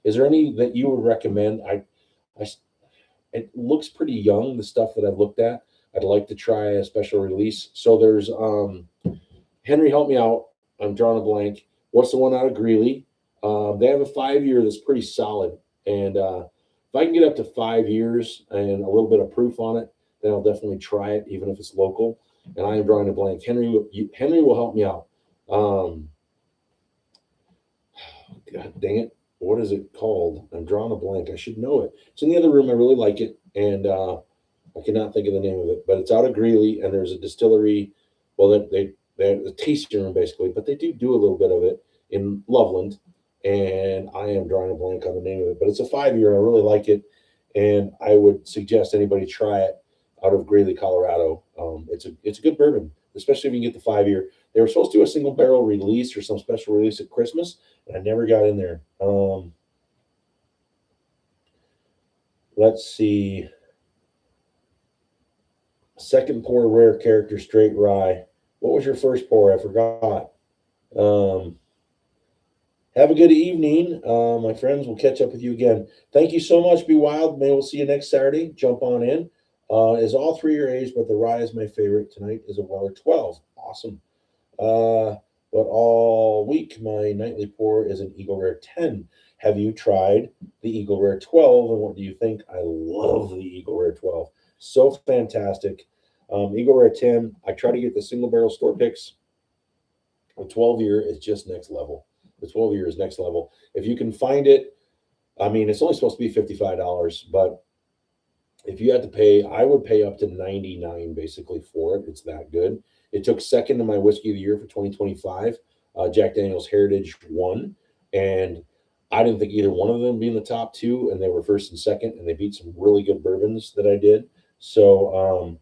Speaker 1: Is there any that you would recommend? It looks pretty young, the stuff that I've looked at. I'd like to try a special release. So there's Henry, help me out. I'm drawing a blank. What's the one out of Greeley? They have a 5-year that's pretty solid. And if I can get up to 5 years and a little bit of proof on it, then I'll definitely try it, even if it's local. And I am drawing a blank. Henry will help me out. Um, God dang it. What is it called? I'm drawing a blank. I should know it. It's in the other room. I really like it. And I cannot think of the name of it, but it's out of Greeley, and there's a distillery. Well, they're the tasting room basically, but they do a little bit of it in Loveland, and I am drawing a blank on the name of it. But it's a 5 year. I really like it, and I would suggest anybody try it out of Greeley, Colorado. It's a good bourbon, especially if you can get the 5 year. They were supposed to do a single barrel release or some special release at Christmas, and I never got in there. Let's see. Second pour, rare character, straight rye. What was your first pour? I forgot. Um, have a good evening, my friends. We'll catch up with you again. Thank you so much. Be wild. Maybe we'll see you next Saturday. Jump on in. Is all 3 year age, but the rye is my favorite. Tonight is a Weller 12. Awesome. But all week, my nightly pour is an Eagle Rare 10. Have you tried the Eagle Rare 12? And what do you think? I love the Eagle Rare 12. So fantastic. Eagle Rare 10, I try to get the single barrel store picks. The 12 year is just next level. The 12 year is next level. If you can find it, I mean, it's only supposed to be $55, but if you had to pay, I would pay up to 99 basically for it. It's that good. It took second to my whiskey of the year for 2025. Jack Daniel's Heritage won, and I didn't think either one of them be in the top two, and they were first and second, and they beat some really good bourbons that I did. So,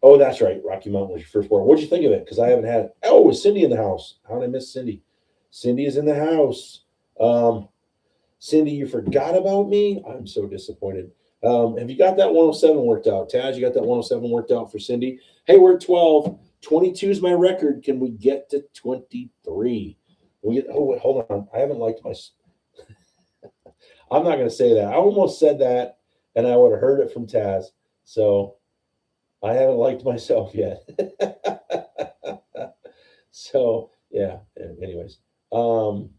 Speaker 1: oh, that's right, Rocky Mountain was your first pour. What'd you think of it? Because I haven't had it. Oh, is Cindy in the house? How did I miss Cindy? Cindy is in the house. Cindy, you forgot about me? I'm so disappointed. Have you got that 107 worked out? Taz, you got that 107 worked out for Cindy? Hey, we're at 12. 22 is my record. Can we get to 23? Oh, wait, hold on. I haven't liked my. I'm not going to say that. I almost said that, and I would have heard it from Taz. So I haven't liked myself yet. So, yeah. Anyways. Found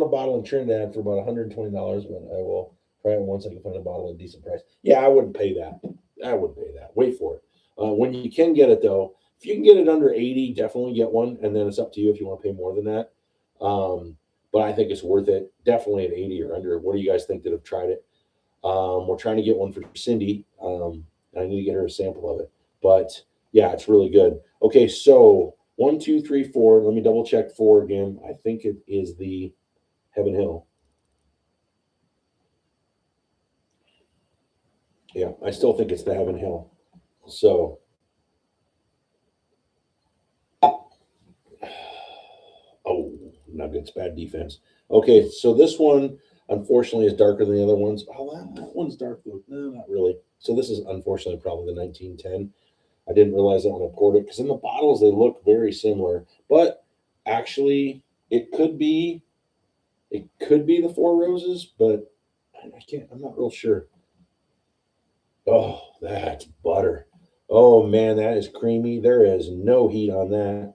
Speaker 1: a bottle in Trinidad for about $120, but I will try it once I can find a bottle at a decent price. Yeah, I wouldn't pay that. I wouldn't pay that. Wait for it. When you can get it though, if you can get it under 80, definitely get one, and then it's up to you if you want to pay more than that. But I think it's worth it. Definitely at 80 or under. What do you guys think that have tried it? We're trying to get one for Cindy. I need to get her a sample of it. But yeah, it's really good. Okay, so 1, 2, 3, 4. Let me double check 4 again. I think it is the Heaven Hill. Yeah, I still think it's the Heaven Hill. So, oh, Nuggets, bad defense. Okay, so this one, unfortunately, is darker than the other ones. Oh, that one's dark blue. No, not really. So this is unfortunately probably the 1910. I didn't realize that when I poured it because in the bottles they look very similar, but actually it could be the Four Roses, but I can't. I'm not real sure. Oh, that's butter. Oh man, that is creamy. There is no heat on that.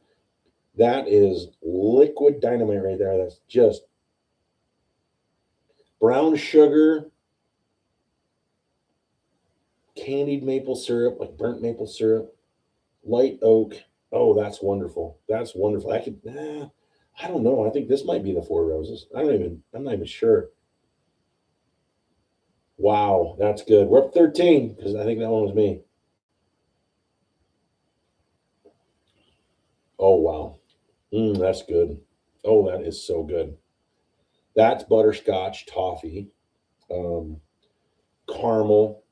Speaker 1: That is liquid dynamite right there. That's just brown sugar, candied maple syrup, like burnt maple syrup, light oak. Oh, that's wonderful. That's wonderful. I don't know. I think this might be the Four Roses. I'm not even sure. Wow, that's good. We're up 13 because I think that one was me. Oh, wow. That's good. Oh, that is so good. That's butterscotch toffee, um, caramel.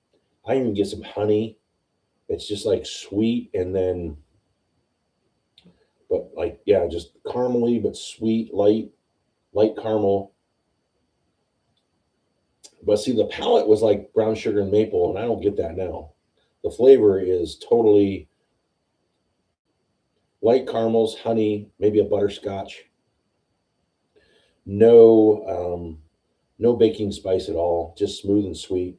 Speaker 1: I even get some honey. It's just like sweet and then, but like, yeah, just caramely, but sweet, light caramel. But see, the palate was like brown sugar and maple, and I don't get that now. The flavor is totally light caramels, honey, maybe a butterscotch. No, no baking spice at all. Just smooth and sweet.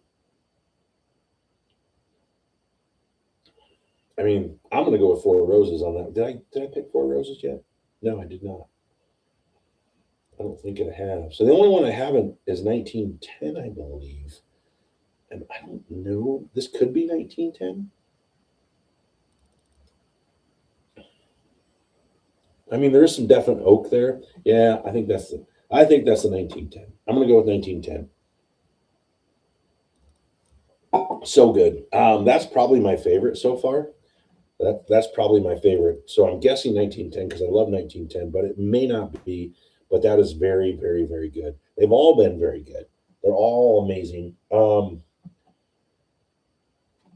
Speaker 1: I mean, I'm gonna go with Four Roses on that. Did I pick Four Roses yet? No, I did not. I don't think I have. So the only one I haven't is 1910, I believe. And I don't know. This could be 1910. I mean, there is some definite oak there. Yeah, I think that's the 1910. I'm gonna go with 1910. So good. That's probably my favorite so far. That's probably my favorite. So I'm guessing 1910 because I love 1910, but it may not be. But that is very, very, very good. They've all been very good. They're all amazing.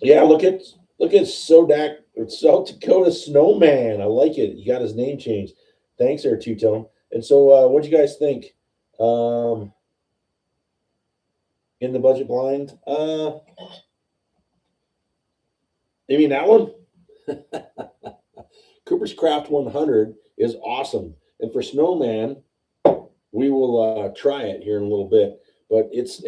Speaker 1: Yeah, look at Sodak or South Dakota Snowman. I like it. You got his name changed. Thanks, there, Two Tone. And so, what do you guys think? Um, in the budget blind, you mean that one? Cooper's Craft 100 is awesome, and for Snowman, we will try it here in a little bit. But it's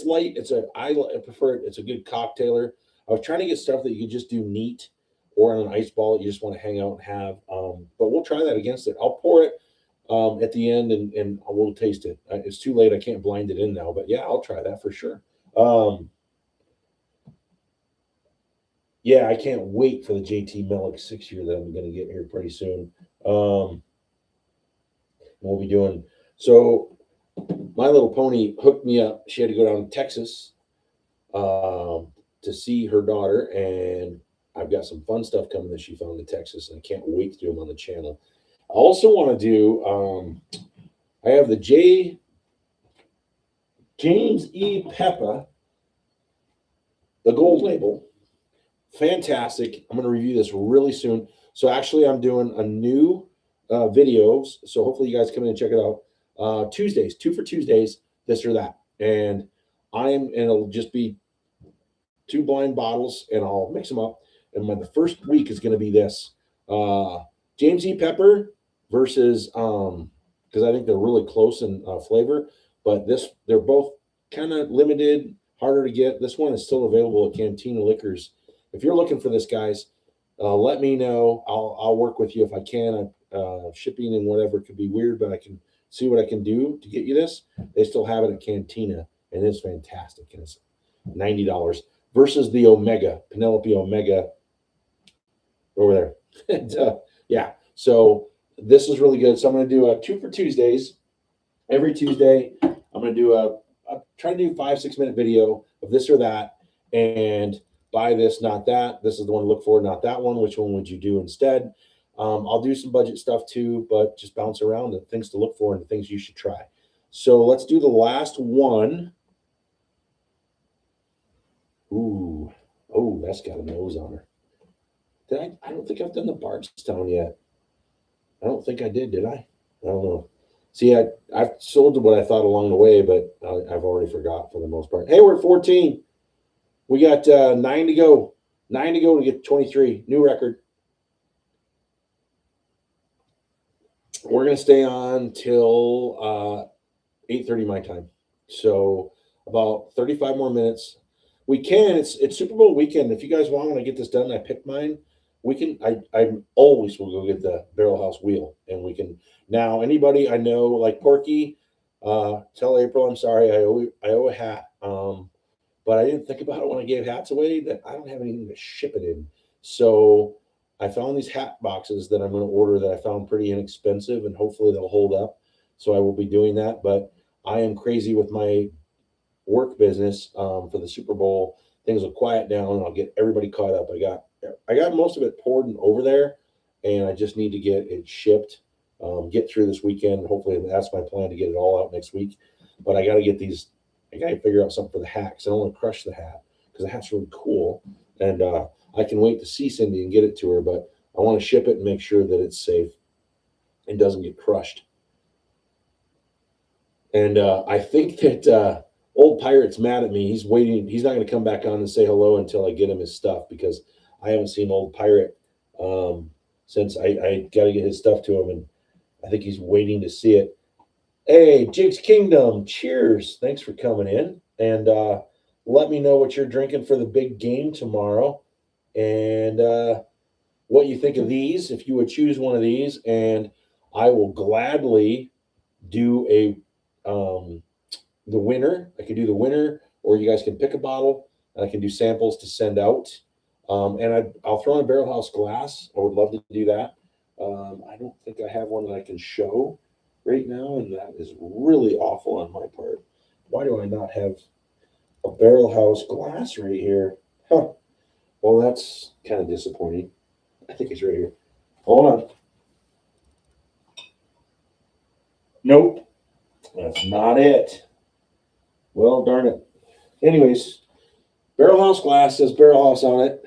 Speaker 1: light. I prefer it. It's a good cocktailer. I was trying to get stuff that you could just do neat or on an ice ball that you just want to hang out and have. But we'll try that against it. I'll pour it at the end and we'll taste it. It's too late. I can't blind it in now. But yeah, I'll try that for sure. Um, yeah, I can't wait for the JT Melik 6 year that I'm going to get here pretty soon. We'll be doing so. My Little Pony hooked me up. She had to go down to Texas to see her daughter, and I've got some fun stuff coming that she found in Texas, and I can't wait to do them on the channel. I also want to do. I have the James E. Peppa, the gold label. Fantastic. I'm going to review this really soon. So actually, I'm doing a new videos. So hopefully you guys come in and check it out. Tuesdays, 2 for Tuesdays, this or that. And and it'll just be two blind bottles and I'll mix them up. And the first week is going to be this James E. Pepper versus, because I think they're really close in flavor, but they're both kind of limited, harder to get. This one is still available at Cantina Liquors. If you're looking for this, guys, let me know. I'll work with you if I can. Shipping and whatever could be weird, but I can see what I can do to get you this. They still have it at Cantina, and it's fantastic. And it's $90 versus the Omega, Penelope Omega over there. And, yeah, so this is really good. So I'm going to do a 2 for Tuesdays every Tuesday. I'm going to do try to do 5-6 minute video of this or that, and buy this, not that. This is the one to look for, not that one. Which one would you do instead? I'll do some budget stuff too, but just bounce around the things to look for and the things you should try. So let's do the last one. Ooh, oh, that's got a nose on her. I don't think I've done the Bardstown yet. I don't think I did I? I don't know. See, I've sold what I thought along the way, but I've already forgot for the most part. Hey, we're at 14. We got 9 to go. 9 to go to get 23. New record. We're going to stay on till 8:30 my time. So about 35 more minutes. We can. It's Super Bowl weekend. If you guys want, when I get this done, I pick mine. We can. I always will go get the Barrel House wheel, and we can. Now, anybody I know like Porky, tell April I'm sorry. I owe a hat. But I didn't think about it when I gave hats away that I don't have anything to ship it in. So I found these hat boxes that I'm going to order that I found pretty inexpensive, and hopefully they'll hold up. So I will be doing that. But I am crazy with my work business for the Super Bowl. Things will quiet down, and I'll get everybody caught up. I got most of it poured and over there, and I just need to get it shipped. Get through this weekend. Hopefully, that's my plan to get it all out next week. But I got to get these. I got to figure out something for the hat because I don't want to crush the hat because the hat's really cool, and I can wait to see Cindy and get it to her. But I want to ship it and make sure that it's safe and doesn't get crushed. And I think that old Pirate's mad at me. He's waiting. He's not going to come back on and say hello until I get him his stuff because I haven't seen old Pirate since I got to get his stuff to him, and I think he's waiting to see it. Hey, Jigs Kingdom, cheers. Thanks for coming in. And let me know what you're drinking for the big game tomorrow and what you think of these, if you would choose one of these. And I will gladly do the winner. I could do the winner, or you guys can pick a bottle, and I can do samples to send out. And I'll throw in a Barrel House glass. I would love to do that. I don't think I have one that I can show right now, and that is really awful on my part. Why do I not have a barrel house glass right here? Huh. Well, that's kind of disappointing. I think it's right here. Hold on. Nope, that's not it. Well, darn it. Anyways, barrel house glass says barrel house on it.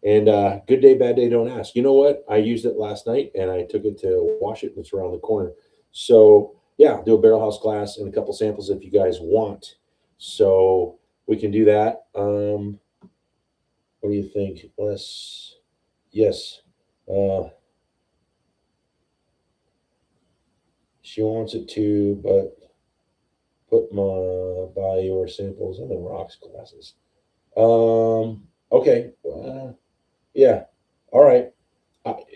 Speaker 1: And good day, bad day, don't ask. You know what? I used it last night and I took it to wash it. It's around the corner. So, yeah, do a barrel house glass and a couple samples if you guys want. So, we can do that. What do you think? Yes. Uh, she wants it too, but buy your samples and the rocks glasses. Okay. Yeah. All right.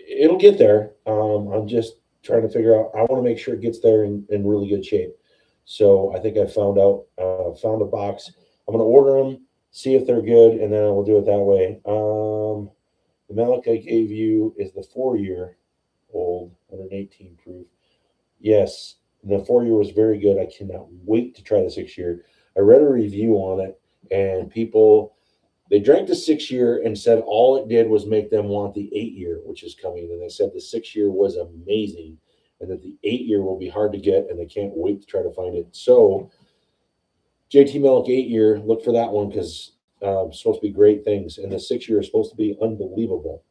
Speaker 1: It'll get there. I'm just trying to figure out. I want to make sure it gets there in really good shape. So I think I found a box. I'm gonna order them, see if they're good, and then I will do it that way. The Malik I gave you is the 4 year old, 118 proof. Yes, the 4 year was very good. I cannot wait to try the 6 year. I read a review on it, and people they drank the 6 year and said all it did was make them want the 8 year, which is coming. And they said the 6 year was amazing and that the 8 year will be hard to get and they can't wait to try to find it. So, JT Milk 8 year, look for that one because it's supposed to be great things. And the 6 year is supposed to be unbelievable.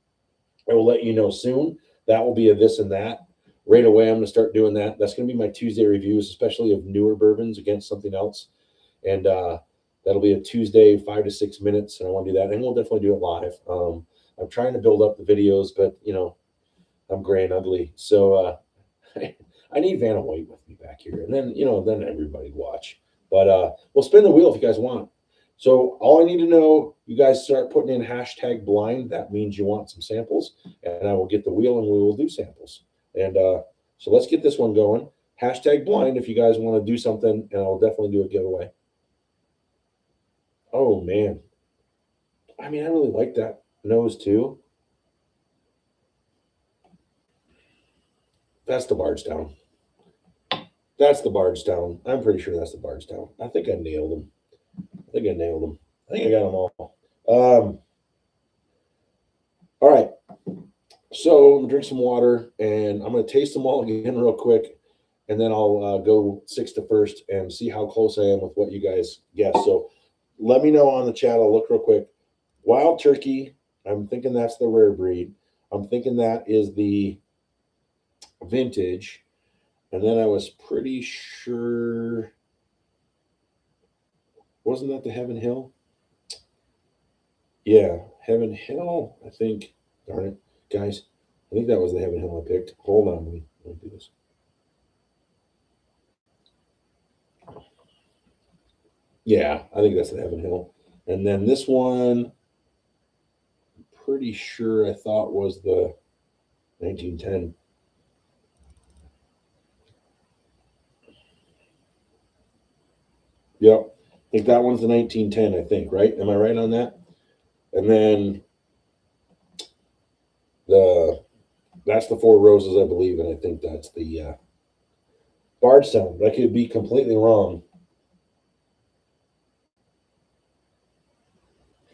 Speaker 1: I will let you know soon. That will be a this and that. Right away, I'm going to start doing that. That's going to be my Tuesday reviews, especially of newer bourbons against something else. And that'll be a Tuesday, 5 to 6 minutes, and I want to do that. And we'll definitely do it live. I'm trying to build up the videos, but I'm gray and ugly, so I need Vanna White with me back here, and then everybody watch. But we'll spin the wheel if you guys want. So all I need to know, you guys start putting in hashtag blind. That means you want some samples, and I will get the wheel and we will do samples. And so let's get this one going. Hashtag blind if you guys want to do something, and I'll definitely do a giveaway. Oh man, I mean, I really like that nose too. That's the Bardstown. That's the Bardstown. I'm pretty sure that's the Bardstown. I think I nailed them. I think I nailed them. I think I got them all. All right. So I'm gonna drink some water, and I'm gonna taste them all again real quick, and then I'll go six to first and see how close I am with what you guys guess. So let me know on the chat. I'll look real quick. Wild Turkey. I'm thinking that's the rare breed. I'm thinking that is the vintage. And then I was pretty sure, wasn't that the Heaven Hill? Yeah, Heaven Hill. I think, darn it, guys, I think that was the Heaven Hill I picked. Hold on, let me do this. Yeah, I think that's the Heaven Hill. And then this one, I'm pretty sure I thought was the 1910. Yep. I think that one's the 1910, I think, right? Am I right on that? And then that's the Four Roses, I believe, and I think that's the Bardstown. But I could be completely wrong.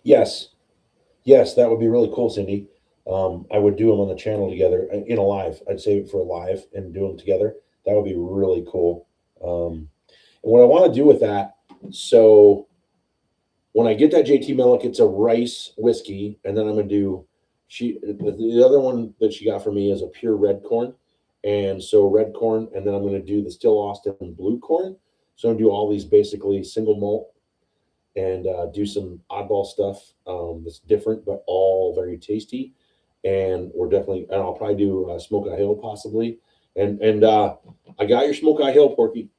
Speaker 1: Yes, yes, that would be really cool, Cindy. I would do them on the channel together in a live. I'd save it for a live and do them together. That would be really cool. And what I want to do with that, so when I get that JT Milk, it's a rice whiskey, and then I'm gonna do the other one that she got for me is a pure red corn, and so red corn, and then I'm gonna do the Still Austin blue corn. So I'm gonna do all these basically single malt and do some oddball stuff that's different but all very tasty. And I'll probably do Smoke Eye Hill possibly, and I got your Smoke Eye Hill, Porky,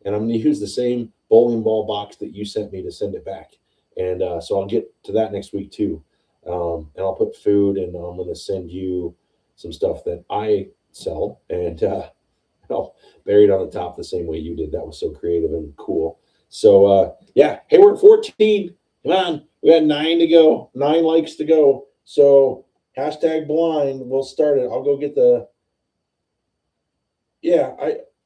Speaker 1: and I'm going to use the same bowling ball box that you sent me to send it back. And so I'll get to that next week too. And I'll put food, and I'm going to send you some stuff that I sell, and I'll bury it on the top the same way you did. That was so creative and cool. So yeah, hey, we're at 14. Come on, we got 9 to go, 9 likes to go. So Hashtag blind. We'll start it. I'll go get the. Yeah,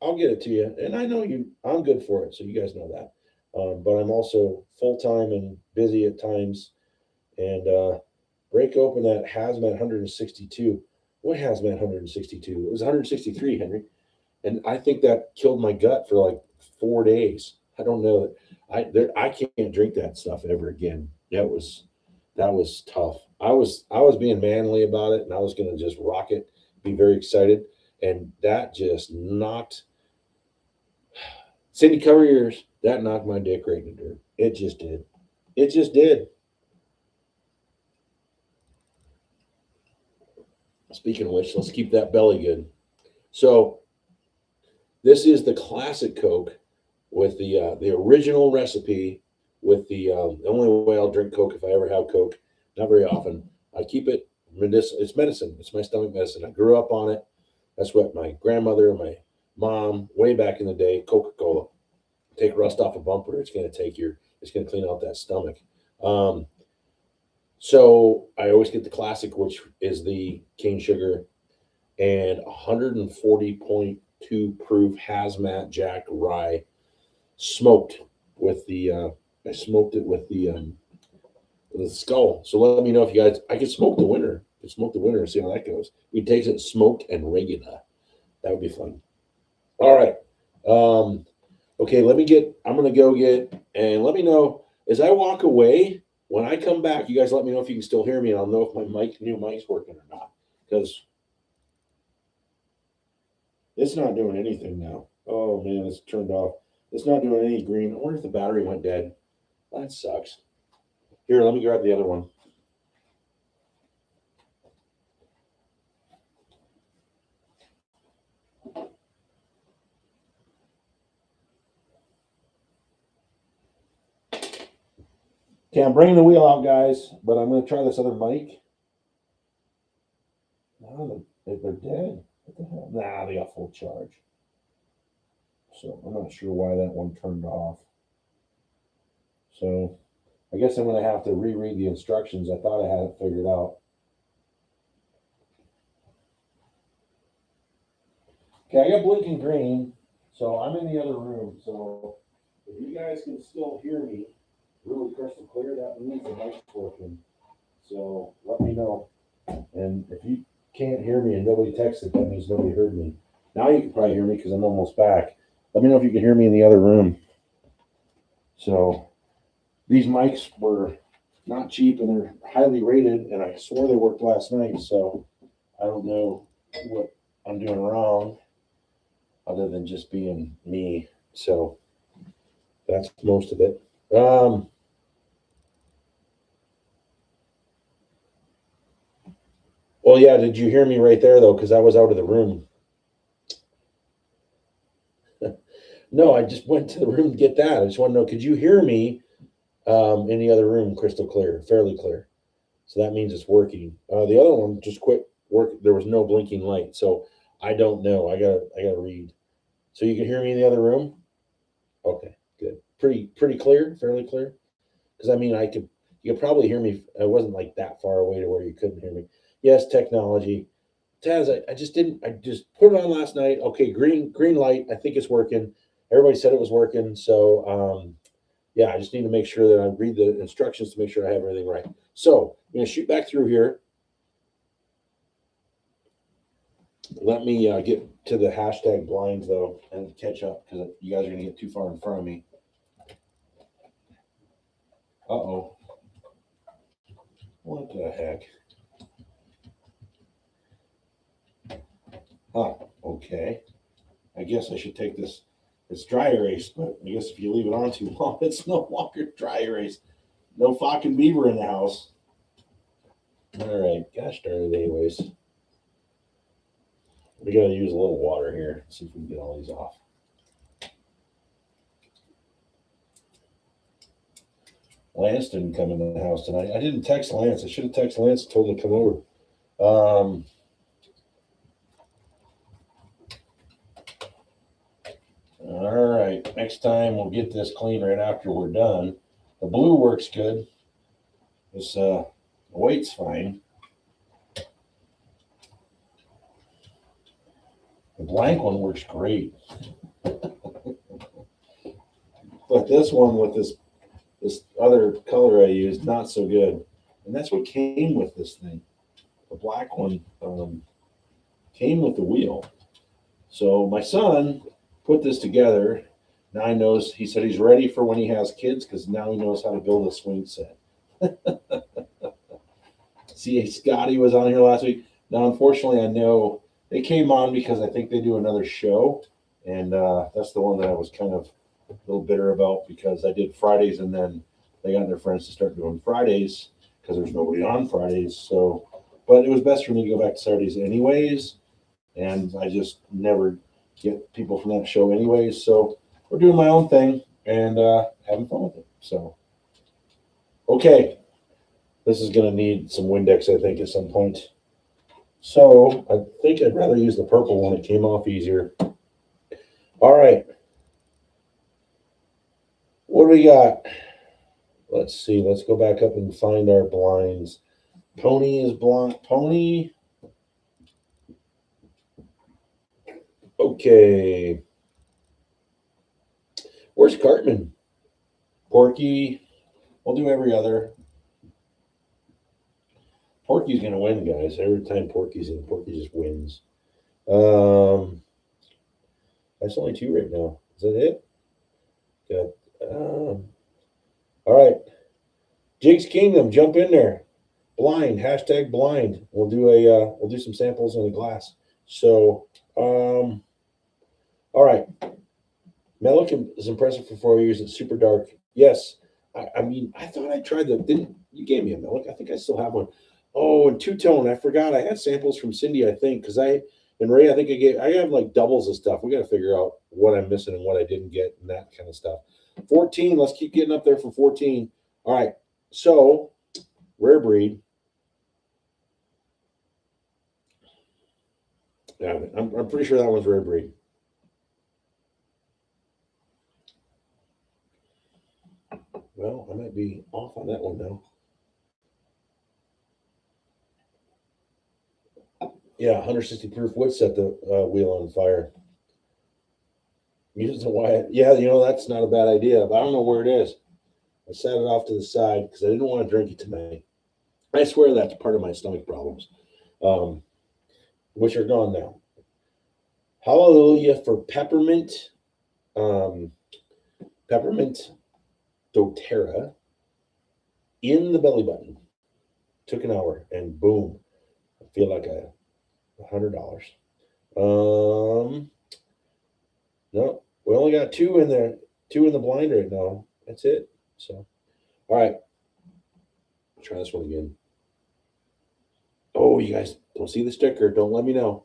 Speaker 1: I'll get it to you, and I know you. I'm good for it, so you guys know that. But I'm also full time and busy at times, and break open that hazmat 162. What hazmat 162? It was 163, Henry, and I think that killed my gut for like 4 days. I don't know. I can't drink that stuff ever again. That was tough. I was being manly about it, and I was going to just rock it, be very excited, and that just knocked. Cindy, cover your ears. That knocked my dick right in the dirt. It just did. It just did. Speaking of which, let's keep that belly good. So this is the classic Coke with the original recipe. With the only way I'll drink Coke if I ever have Coke, not very often. I keep it medicinal. It's medicine. It's my stomach medicine. I grew up on it. That's what my grandmother and my mom, way back in the day, Coca-Cola. Take rust off a bumper. It's going to take your. It's going to clean out that stomach. Um, so I always get the classic, which is the cane sugar and 140.2 proof hazmat jack rye smoked with the. I smoked it with the skull. So let me know if you guys. I could smoke the winner. I could smoke the winner and see how that goes. We takes it smoked and regular. That would be fun. All right. Okay, let me get. I'm gonna go get and let me know as I walk away. When I come back, you guys let me know if you can still hear me, and I'll know if my new mic's working or not. Because it's not doing anything now. Oh man, it's turned off. It's not doing any green. I wonder if the battery went dead. That sucks. Here, let me grab the other one. Okay, I'm bringing the wheel out, guys, but I'm going to try this other mic. No, they're dead. What the hell? Nah, they got full charge. So I'm not sure why that one turned off. So I guess I'm going to have to reread the instructions. I thought I had it figured out. Okay, I got blinking green, so I'm in the other room. So if you guys can still hear me really crystal clear, that means the mic's working. So let me know. And if you can't hear me and nobody texted, that means nobody heard me. Now you can probably hear me because I'm almost back. Let me know if you can hear me in the other room. So these mics were not cheap and they're highly rated, and I swore they worked last night. So I don't know what I'm doing wrong other than just being me. So that's most of it. Well, yeah, did you hear me right there though? Because I was out of the room. No, I just went to the room to get that. I just want to know, could you hear me in the other room crystal clear, fairly clear? So that means it's working. The other one just quit work. There was no blinking light, so I don't know. I gotta read. So you can hear me in the other room. Okay, good. Pretty clear, fairly clear. Because I mean, you could probably hear me. I wasn't like that far away to where you couldn't hear me. Yes, technology. Taz, I just didn't. I just put it on last night. Okay, green light. I think it's working. Everybody said it was working. So yeah, I just need to make sure that I read the instructions to make sure I have everything right. So I'm gonna shoot back through here. Let me get to the hashtag blinds though and catch up because you guys are gonna get too far in front of me. Uh-oh. What the heck? Huh. Okay. I guess I should take this. It's dry erase, but I guess if you leave it on too long, it's no longer dry erase. No fucking beaver in the house. All right. Gosh darn it, anyways. We got to use a little water here. See if we can get all these off. Lance didn't come in the house tonight. I didn't text Lance. I should have texted Lance and told him to come over. All right. Next time we'll get this clean right after we're done. The blue works good. This weight's fine. The blank one works great. But this one with this other color I used, not so good. And that's what came with this thing. The black one came with the wheel. So my son put this together. Now he knows, he said he's ready for when he has kids because now he knows how to build a swing set. See, Scotty was on here last week. Now, unfortunately, I know they came on because I think they do another show. And that's the one that I was kind of a little bitter about because I did Fridays and then they got their friends to start doing Fridays because there's nobody on Fridays. So, but it was best for me to go back to Saturdays anyways. And I just never get people from that show anyways. So we're doing my own thing and having fun with it. So, okay. This is going to need some Windex, I think, at some point. So I think I'd rather use the purple one. It came off easier. All right. What do we got? Let's see. Let's go back up and find our blinds. Pony is blind. Pony. Okay. Where's Cartman? Porky. We'll do every other. Porky's going to win, guys. Every time Porky's in, Porky just wins. That's only two right now. Is that it? Good. All right. Jake's Kingdom, jump in there. Blind, hashtag blind. We'll do some samples in a glass. So, all right. Melican is impressive for 4 years. It's super dark. Yes. I mean, I thought I tried the. Didn't you gave me a Melican? I think I still have one. Oh, and two tone. I forgot. I had samples from Cindy. I think because and Ray. I think I have like doubles of stuff. We got to figure out what I'm missing and what I didn't get and that kind of stuff. 14. Let's keep getting up there for 14. All right. So, rare breed. Yeah, I'm pretty sure that one's rare breed. Well, I might be off on that one now. Yeah, 160 proof would set the wheel on fire. Use the wire. Yeah, that's not a bad idea, but I don't know where it is. I set it off to the side because I didn't want to drink it tonight. I swear that's part of my stomach problems, which are gone now. Hallelujah for peppermint, peppermint doTERRA in the belly button. Took an hour and boom, I feel like $100. No, we only got two in there, two in the blind right now. That's it. So, all right, try this one again. Oh, you guys don't see the sticker? Don't let me know.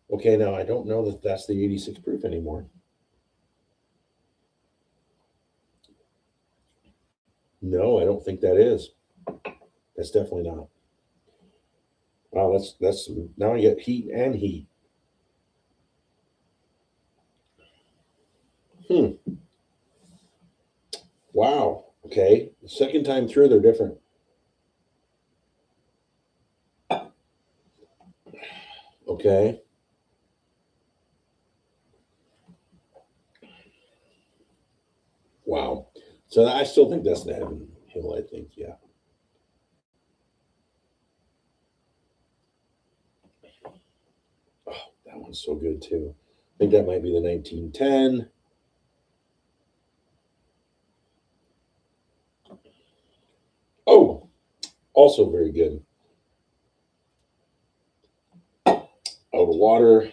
Speaker 1: Okay, now I don't know that that's the 86 proof anymore. No, I don't think that is. That's definitely not. Wow, that's now I get heat and heat. Wow. Okay. The second time through, they're different. Okay. Wow. So I still think that's the Heaven Hill, I think. Yeah. Oh, that one's so good too. I think that might be the 1910. Oh, also very good. Out of water.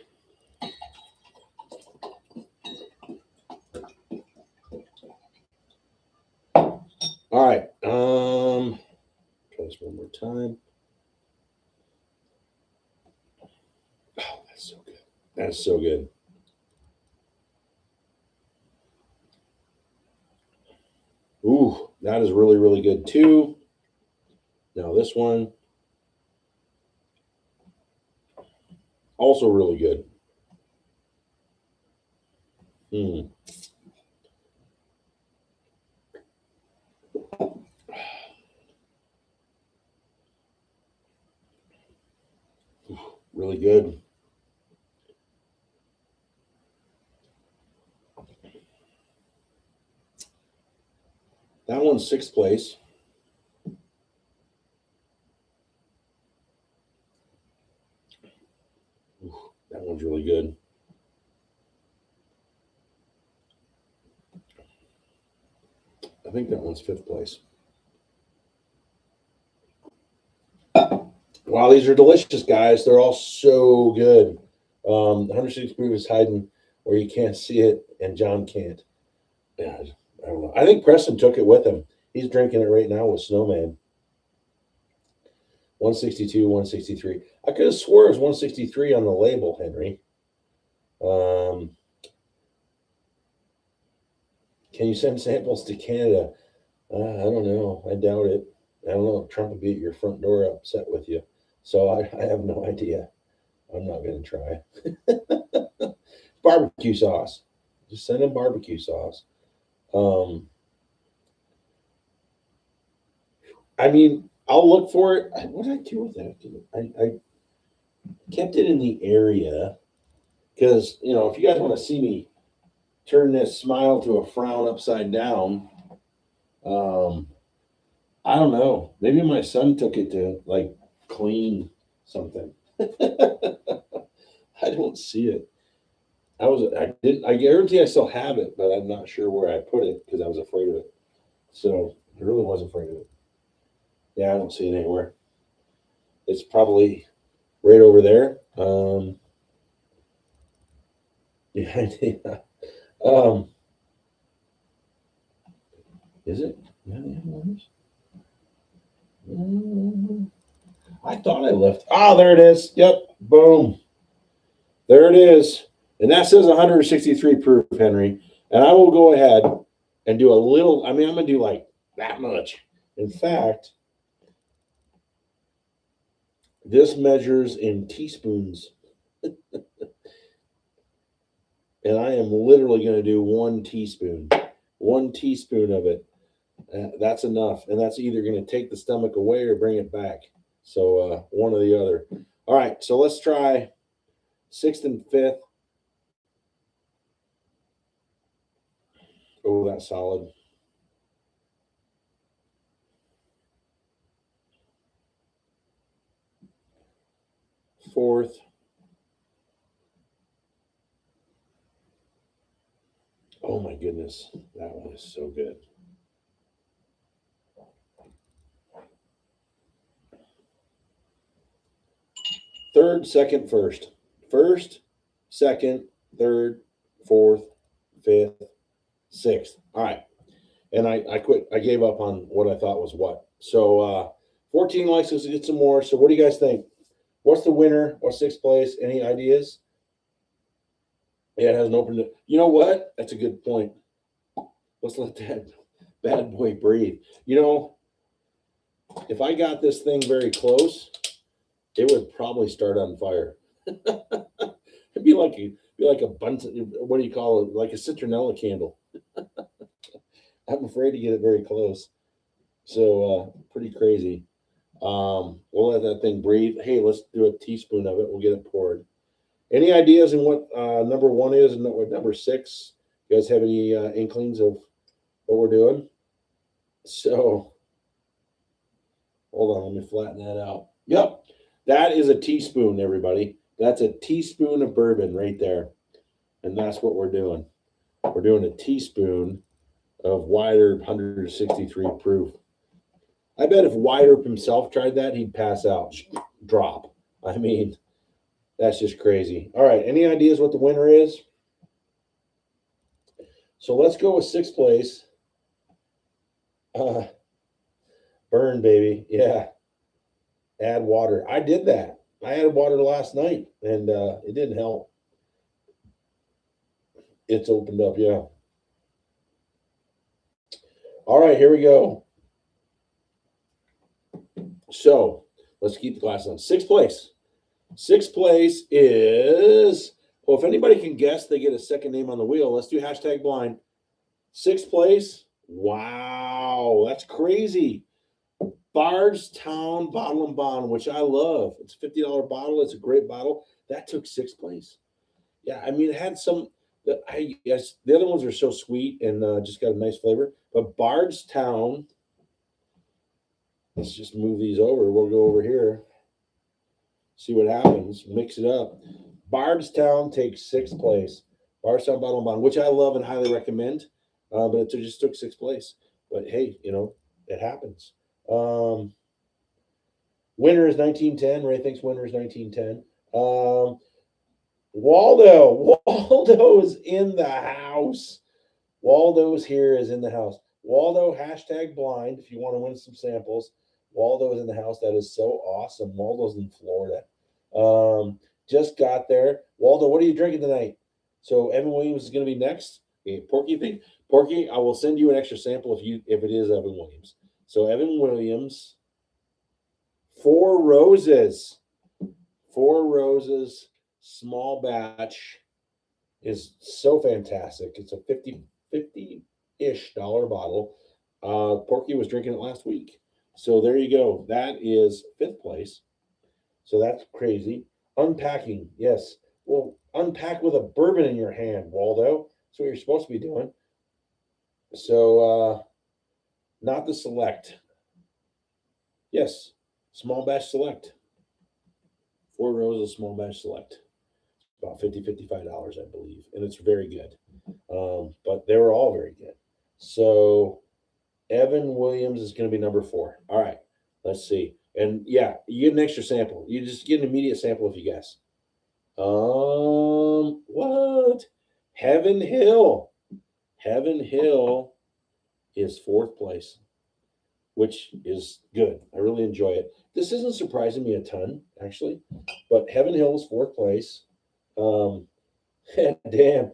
Speaker 1: All right. Try this one more time. Oh, that's so good. That's so good. Ooh, that is really, really good too. Now this one, also really good. Mm. Really good. That one's sixth place. Ooh, that one's really good. I think that one's fifth place. Wow, these are delicious, guys. They're all so good. 160 proof is hiding where you can't see it, and John can't. Yeah, I don't know. I think Preston took it with him. He's drinking it right now with Snowman. 162, 163. I could have swore it was 163 on the label, Henry. Can you send samples to Canada? I don't know. I doubt it. I don't know. Trump would be at your front door upset with you. So I have no idea. I'm not going to try. Barbecue sauce. Just send him barbecue sauce. I mean, I'll look for it. What did I do with it? I kept it in the area because, you know, if you guys want to see me turn this smile to a frown upside down, I don't know. Maybe my son took it to like clean something. I don't see it. I guarantee I still have it, but I'm not sure where I put it because I was afraid of it. So I really was afraid of it. Yeah, I don't see it anywhere. It's probably right over there. Yeah, yeah. Is it? Yeah, I thought I left. Oh, there it is. Yep. Boom. There it is. And that says 163 proof, Henry. And I will go ahead and do a little. I mean, I'm going to do like that much. In fact, this measures in teaspoons. And I am literally going to do 1 teaspoon. 1 teaspoon of it. That's enough. And that's either going to take the stomach away or bring it back. So one or the other. All right. So let's try sixth and fifth. Oh, that's solid. Fourth. Oh my goodness. That one is so good. Third, second, first. First, second, third, fourth, fifth, sixth. All right. And I quit. I gave up on what I thought was what. So 14 likes. Let's get some more. So what do you guys think? What's the winner? What's sixth place? Any ideas? Yeah, it hasn't opened it. You know what? That's a good point. Let's let that bad boy breathe. You know, if I got this thing very close, it would probably start on fire. It'd be like a bunch. What do you call it? Like a citronella candle. I'm afraid to get it very close. So pretty crazy. We'll let that thing breathe. Hey, let's do a teaspoon of it. We'll get it poured. Any ideas in what number one is and what number six? You guys have any inklings of what we're doing? So hold on, let me flatten that out. Yep, that is a teaspoon, everybody. That's a teaspoon of bourbon right there. And that's what we're doing. We're doing a teaspoon of Wider 163 proof. I bet if Wider himself tried that, he'd pass out. Drop. I mean, that's just crazy. All right, any ideas what the winner is? So let's go with sixth place. Burn, baby. Yeah. Add water. I did that. I added water last night, and it didn't help. It's opened up, yeah. All right, here we go. So let's keep the glass on. Sixth place. Sixth place is, well, if anybody can guess, they get a second name on the wheel. Let's do hashtag blind. Sixth place. Wow, that's crazy. Bardstown Bottle and Bond, which I love. It's a $50 bottle. It's a great bottle. That took sixth place. Yeah, I mean, it had some. Yes, the other ones are so sweet and just got a nice flavor. But Bardstown, let's just move these over. We'll go over here, see what happens. Mix it up. Bardstown takes sixth place. Bardstown Bottle and Bond, which I love and highly recommend, but it just took sixth place. But hey, it happens. Um, Winner is 1910. Ray thinks winner is 1910. Waldo is in the house. Waldo's here is in the house. Waldo hashtag blind if you want to win some samples. Waldo is in the house. That is so awesome. Waldo's in Florida. Just got there. Waldo, what are you drinking tonight? So Evan Williams is going to be next. Okay, Porky, I will send you an extra sample if it is Evan Williams. So Evan Williams, Four Roses. Four Roses small batch is so fantastic. It's a 50-ish dollar bottle. Porky was drinking it last week. So there you go. That is fifth place. So that's crazy. Unpacking, yes. Well, unpack with a bourbon in your hand, Waldo. That's what you're supposed to be doing. So not the select. Yes, small batch select. Four Roses small batch select. About $55, I believe. And it's very good. But they were all very good. So Evan Williams is going to be number 4. All right, let's see. And yeah, you get an extra sample. You just get an immediate sample if you guess. What? Heaven Hill. Heaven Hill is 4th place, which is good. I really enjoy it. This isn't surprising me a ton, actually, but Heaven Hill is 4th place. Damn.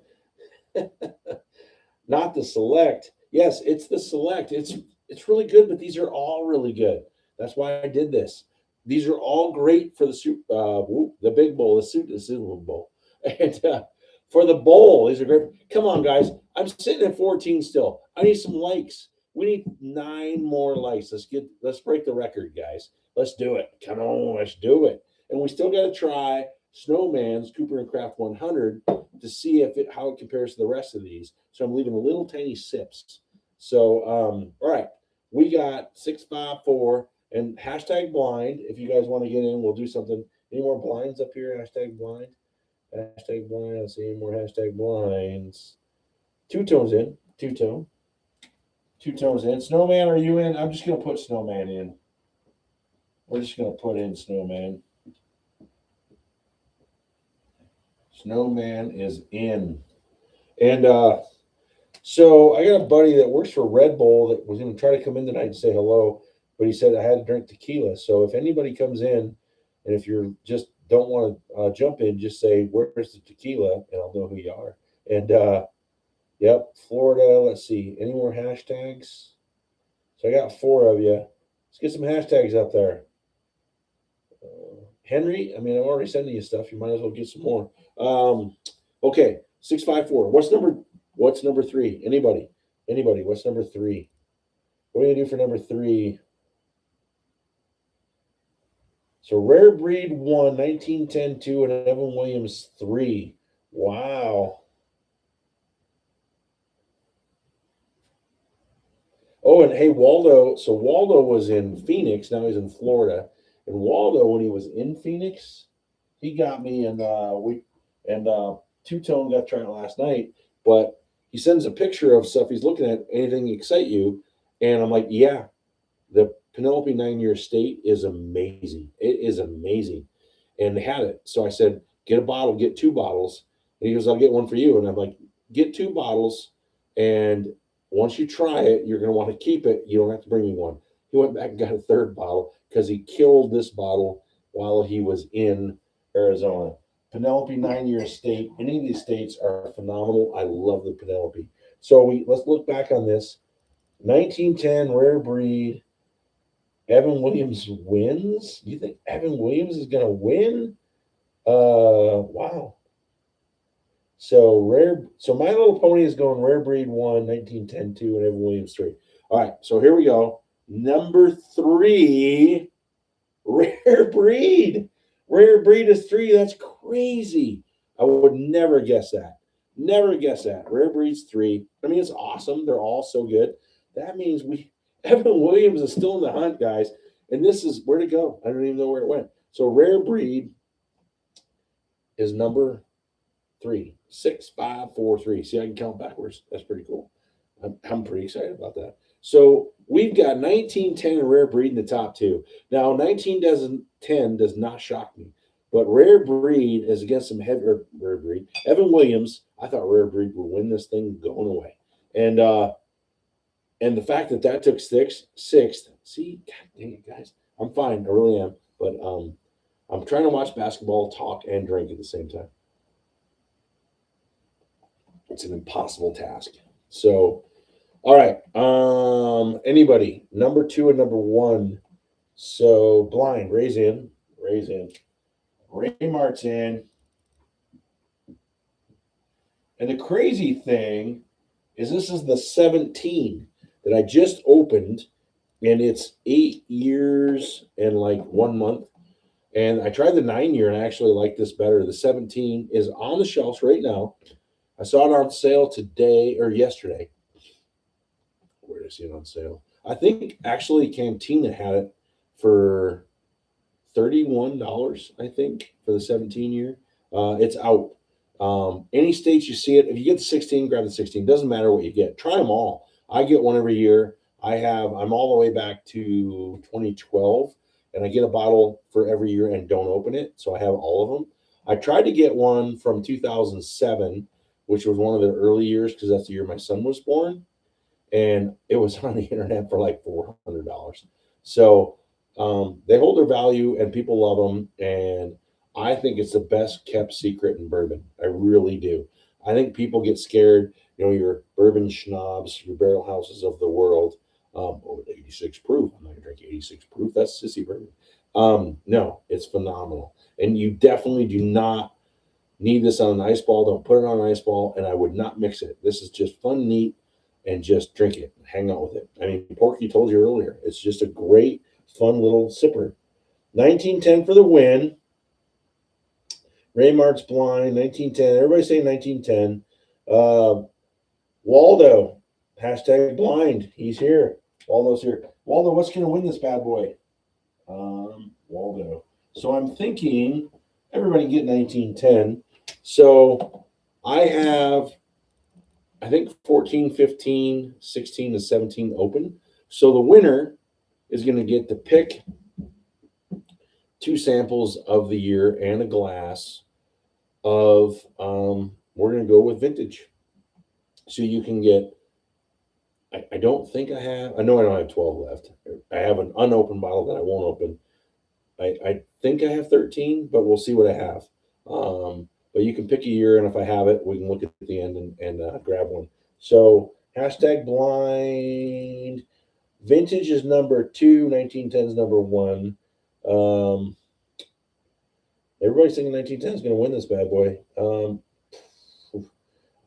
Speaker 1: Not the select. Yes, it's the select. It's really good, but these are all really good. That's why I did this. These are all great for the big bowl, the Super Bowl, and for the bowl. These are great. Come on, guys. I'm sitting at 14 still. I need some likes. We need 9 more likes. Let's break the record, guys. Let's do it. Come on, let's do it. And we still got to try Snowman's Cooper and Craft 100 to see how it compares to the rest of these. So I'm leaving little tiny sips. So all right, we got 654 and hashtag blind. If you guys want to get in, we'll do something. Any more blinds up here? Hashtag blind. Hashtag blind. Let's see any more hashtag blinds. Two tones in. Two tones in. Snowman, are you in? I'm just gonna put Snowman in. We're just gonna put in Snowman. Snowman is in. And so I got a buddy that works for Red Bull that was going to try to come in tonight and say hello, but he said I had to drink tequila. So if anybody comes in, and if you're just don't want to jump in, just say where's the tequila, and I'll know who you are. And yep, Florida. Let's see, any more hashtags? So I got 4 of you. Let's get some hashtags up there. Henry, I mean, I'm already sending you stuff. You might as well get some more. Okay, 654. What's number 3? Anybody? What's number 3? What are you gonna do for number 3? So Rare Breed 1, 1910 2, and Evan Williams 3. Wow. Oh, and hey, Waldo. So Waldo was in Phoenix. Now he's in Florida. And Waldo, when he was in Phoenix, he got me, and Two Tone got to try it last night. But he sends a picture of stuff he's looking at. Anything excite you? And I'm like, yeah, the Penelope 9-year estate is amazing. It is amazing, and they had it. So I said, get a bottle, get 2 bottles. And he goes, I'll get one for you. And I'm like, get 2 bottles, and once you try it, you're going to want to keep it. You don't have to bring me one. He went back and got a 3rd bottle because he killed this bottle while he was in Arizona. Penelope 9-year estate. Any of these states are phenomenal. I love the Penelope. So let's look back on this. 1910 Rare Breed. Evan Williams wins. You think Evan Williams is going to win? Wow. So My Little Pony is going Rare Breed 1, 1910 2, and Evan Williams 3. All right, so here we go. Number 3, rare breed. Rare breed is 3. That's crazy. I would never guess that. Never guess that. Rare breed's 3. I mean, it's awesome. They're all so good. That means Evan Williams is still in the hunt, guys. And this is where to go. I don't even know where it went. So rare breed is number 3. 6, 5, 4, 3. See, I can count backwards. That's pretty cool. I'm pretty excited about that. So we've got 1910 and rare breed in the top 2. Now 1910 does not shock me, but rare breed is against some heavier rare breed. Evan Williams, I thought rare breed would win this thing going away, and the fact that that took sixth. See, God dang it, guys, I'm fine. I really am, but I'm trying to watch basketball, talk, and drink at the same time. It's an impossible task. So, all right. Anybody? Number 2 and number 1. So blind, raise in. Ray Martin. And the crazy thing is this is the 17 that I just opened, and it's 8 years and like 1 month. And I tried the 9 year and I actually like this better. The 17 is on the shelves right now. I saw it on sale today or yesterday. Where did I see it on sale? I think actually Cantina had it for $31, I think, for the 17 year. It's out. Any states you see it, if you get the 16, grab the 16. Doesn't matter what you get. Try them all. I get one every year. I'm all the way back to 2012, and I get a bottle for every year and don't open it. So I have all of them. I tried to get one from 2007, which was one of the early years because that's the year my son was born, and it was on the internet for like $400. So they hold their value, and people love them. And I think it's the best kept secret in bourbon. I really do. I think people get scared. Your bourbon schnapps, your barrel houses of the world. 86 proof. I'm not gonna drink 86 proof. That's sissy bourbon. No, it's phenomenal, and you definitely do not need this on an ice ball. Don't put it on an ice ball, and I would not mix it. This is just fun, neat, and just drink it, hang out with it. I mean, Porky told you earlier, it's just a great, fun little sipper. 1910 for the win. Raymark's blind. 1910. Everybody say 1910. Waldo, hashtag blind. He's here. Waldo's here. Waldo, what's going to win this bad boy? Waldo. So I'm thinking everybody get 1910. So I have, I think 14, 15, 16, and 17 open. So the winner is going to get to pick 2 samples of the year and a glass of, we're going to go with vintage. So you can get, I don't think I know I don't have 12 left. I have an unopened bottle that I won't open. I think I have 13, but we'll see what I have. But you can pick a year, and if I have it, we can look at the end and grab one. So hashtag blind. Vintage is number 2. 1910 is number 1. Everybody's thinking 1910 is going to win this bad boy. I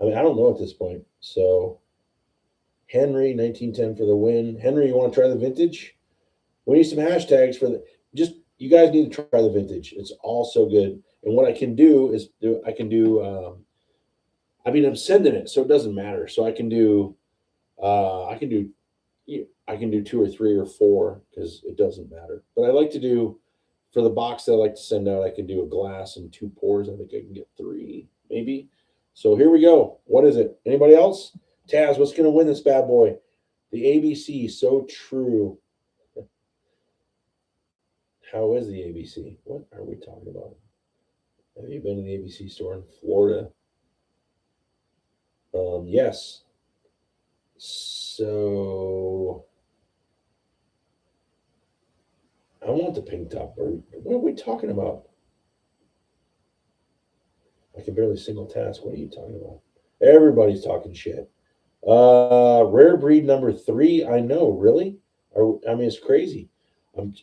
Speaker 1: mean, I don't know at this point. So Henry, 1910 for the win. Henry, you want to try the vintage? We need some hashtags for the. Just you guys need to try the vintage. It's all so good. And what I can do is I mean, I'm sending it, so it doesn't matter. So I can do 2 or 3 or 4 because it doesn't matter. But I like to do for the box that I like to send out. I can do a glass and 2 pours. I think I can get 3 maybe. So here we go. What is it? Anybody else? Taz, what's going to win this bad boy? The ABC. So true. How is the ABC? What are we talking about? Have you been to the ABC store in Florida? Yes. So I want the pink top bird. What are we talking about? I can barely single task. What are you talking about? Everybody's talking shit. Rare breed number 3. I know, really. I mean, it's crazy.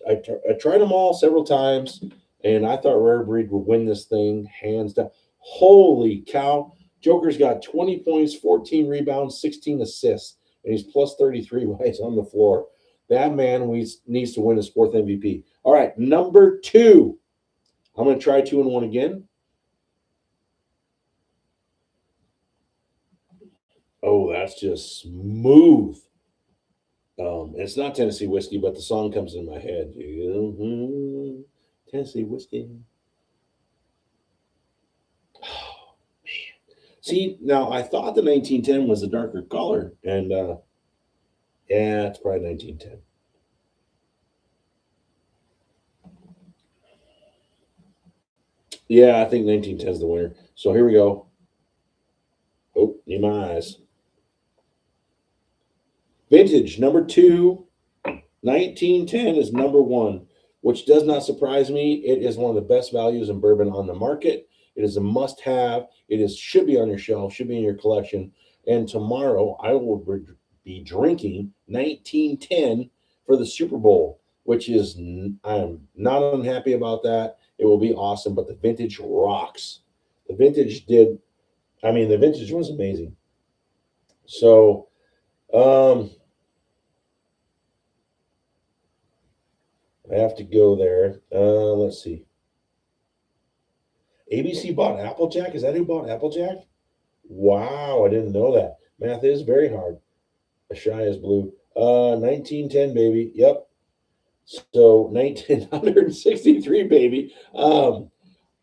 Speaker 1: I tried them all several times, and I thought rare breed would win this thing hands down. Holy cow! Joker's got 20 points, 14 rebounds, 16 assists, and he's plus 33 while he's on the floor. That man needs to win his fourth MVP. All right, number 2. I'm going to try 2 and 1 again. Oh, that's just smooth. It's not Tennessee whiskey, but the song comes in my head. Tennessee whiskey. Oh, man. See, now I thought the 1910 was a darker color, and yeah, it's probably 1910. Yeah, I think 1910 is the winner. So here we go. Oh, need my eyes. Vintage number 2, 1910 is number 1, which does not surprise me. It is one of the best values in bourbon on the market. It is a must-have. Should be on your shelf, should be in your collection. And tomorrow I will be drinking 1910 for the Super Bowl, which is I'm not unhappy about that. It will be awesome, but the vintage rocks. The vintage did. I mean, the vintage was amazing. So, um, I have to go there. Let's see. ABC bought Applejack. Is that who bought Applejack? Wow, I didn't know that. Math is very hard. A shy is blue. 1910, baby. Yep. So 1963, baby.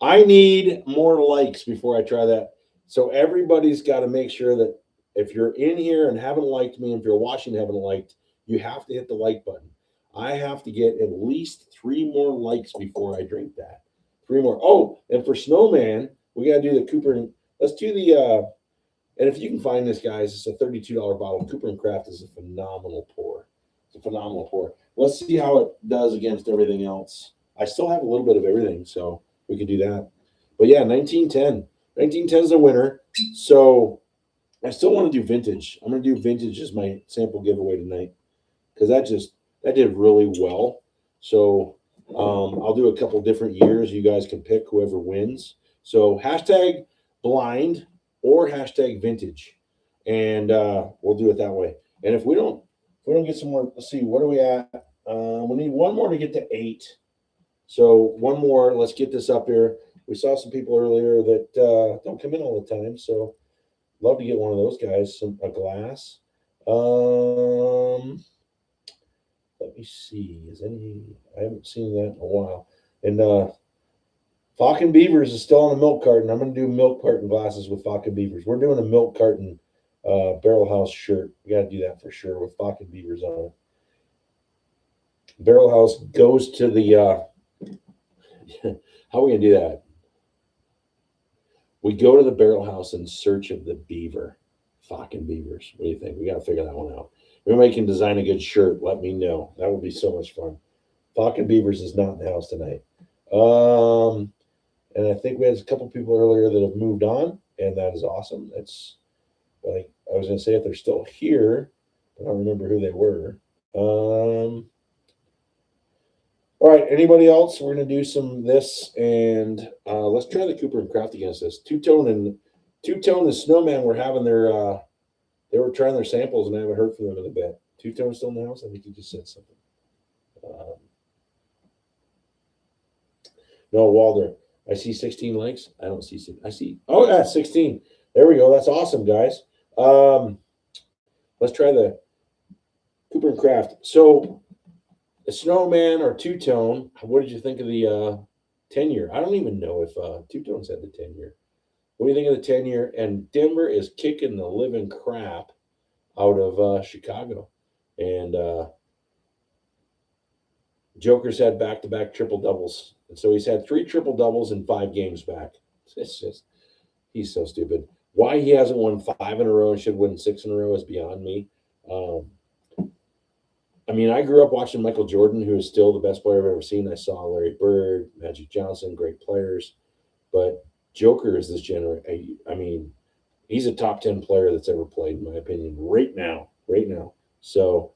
Speaker 1: I need more likes before I try that. So everybody's got to make sure that if you're in here and haven't liked me, if you're watching and haven't liked, you have to hit the like button. I have to get at least 3 more likes before I drink that. 3 more. Oh, and for Snowman, we got to do the Cooper. Let's do the, and if you can find this, guys, it's a $32 bottle. Cooper and Craft is a phenomenal pour. It's a phenomenal pour. Let's see how it does against everything else. I still have a little bit of everything, so we could do that. But yeah, 1910. 1910 is a winner. So I still want to do vintage. I'm going to do vintage as my sample giveaway tonight because that did really well. So I'll do a couple different years. You guys can pick whoever wins. So hashtag blind or hashtag vintage, and we'll do it that way. And if we don't get some more, let's see, what are we at? We need one more to get to 8. So one more. Let's get this up here. We saw some people earlier that don't come in all the time, so love to get one of those guys a glass. Let me see. I haven't seen that in a while. And Falk and Beavers is still on the milk carton. I'm going to do milk carton glasses with Falk and Beavers. We're doing a milk carton Barrel House shirt. We got to do that for sure with Falk and Beavers on it. Barrel House goes to the. How are we going to do that? We go to the Barrel House in search of the beaver. Falk and Beavers. What do you think? We got to figure that one out. If anybody can design a good shirt, let me know. That would be so much fun. Falk and Beavers is not in the house tonight. And I think we had a couple people earlier that have moved on, and that is awesome. That's like I was going to say if they're still here, I don't remember who they were. All right, anybody else? We're going to do some this, and let's try the Cooper and Craft against this. Two-Tone and Snowman were having their they were trying their samples, and I haven't heard from them in a bit. Two-Tone still in the house? I think he just said something. No, Walder. I see 16 likes. I don't see 6. I see. Oh, yeah, 16. There we go. That's awesome, guys. Let's try the Cooper and Craft. So, the Snowman or Two-Tone, what did you think of the 10-year? I don't even know if Two-Tone's had the 10-year. What do you think of the 10-year? And Denver is kicking the living crap out of Chicago. And Joker's had back-to-back triple doubles. And so he's had 3 triple doubles in 5 games back. It's just, he's so stupid. Why he hasn't won 5 in a row and should win 6 in a row is beyond me. I mean, I grew up watching Michael Jordan, who is still the best player I've ever seen. I saw Larry Bird, Magic Johnson, great players. But Joker is this generation. I mean, he's a top 10 player that's ever played, in my opinion, right now. Right now. So,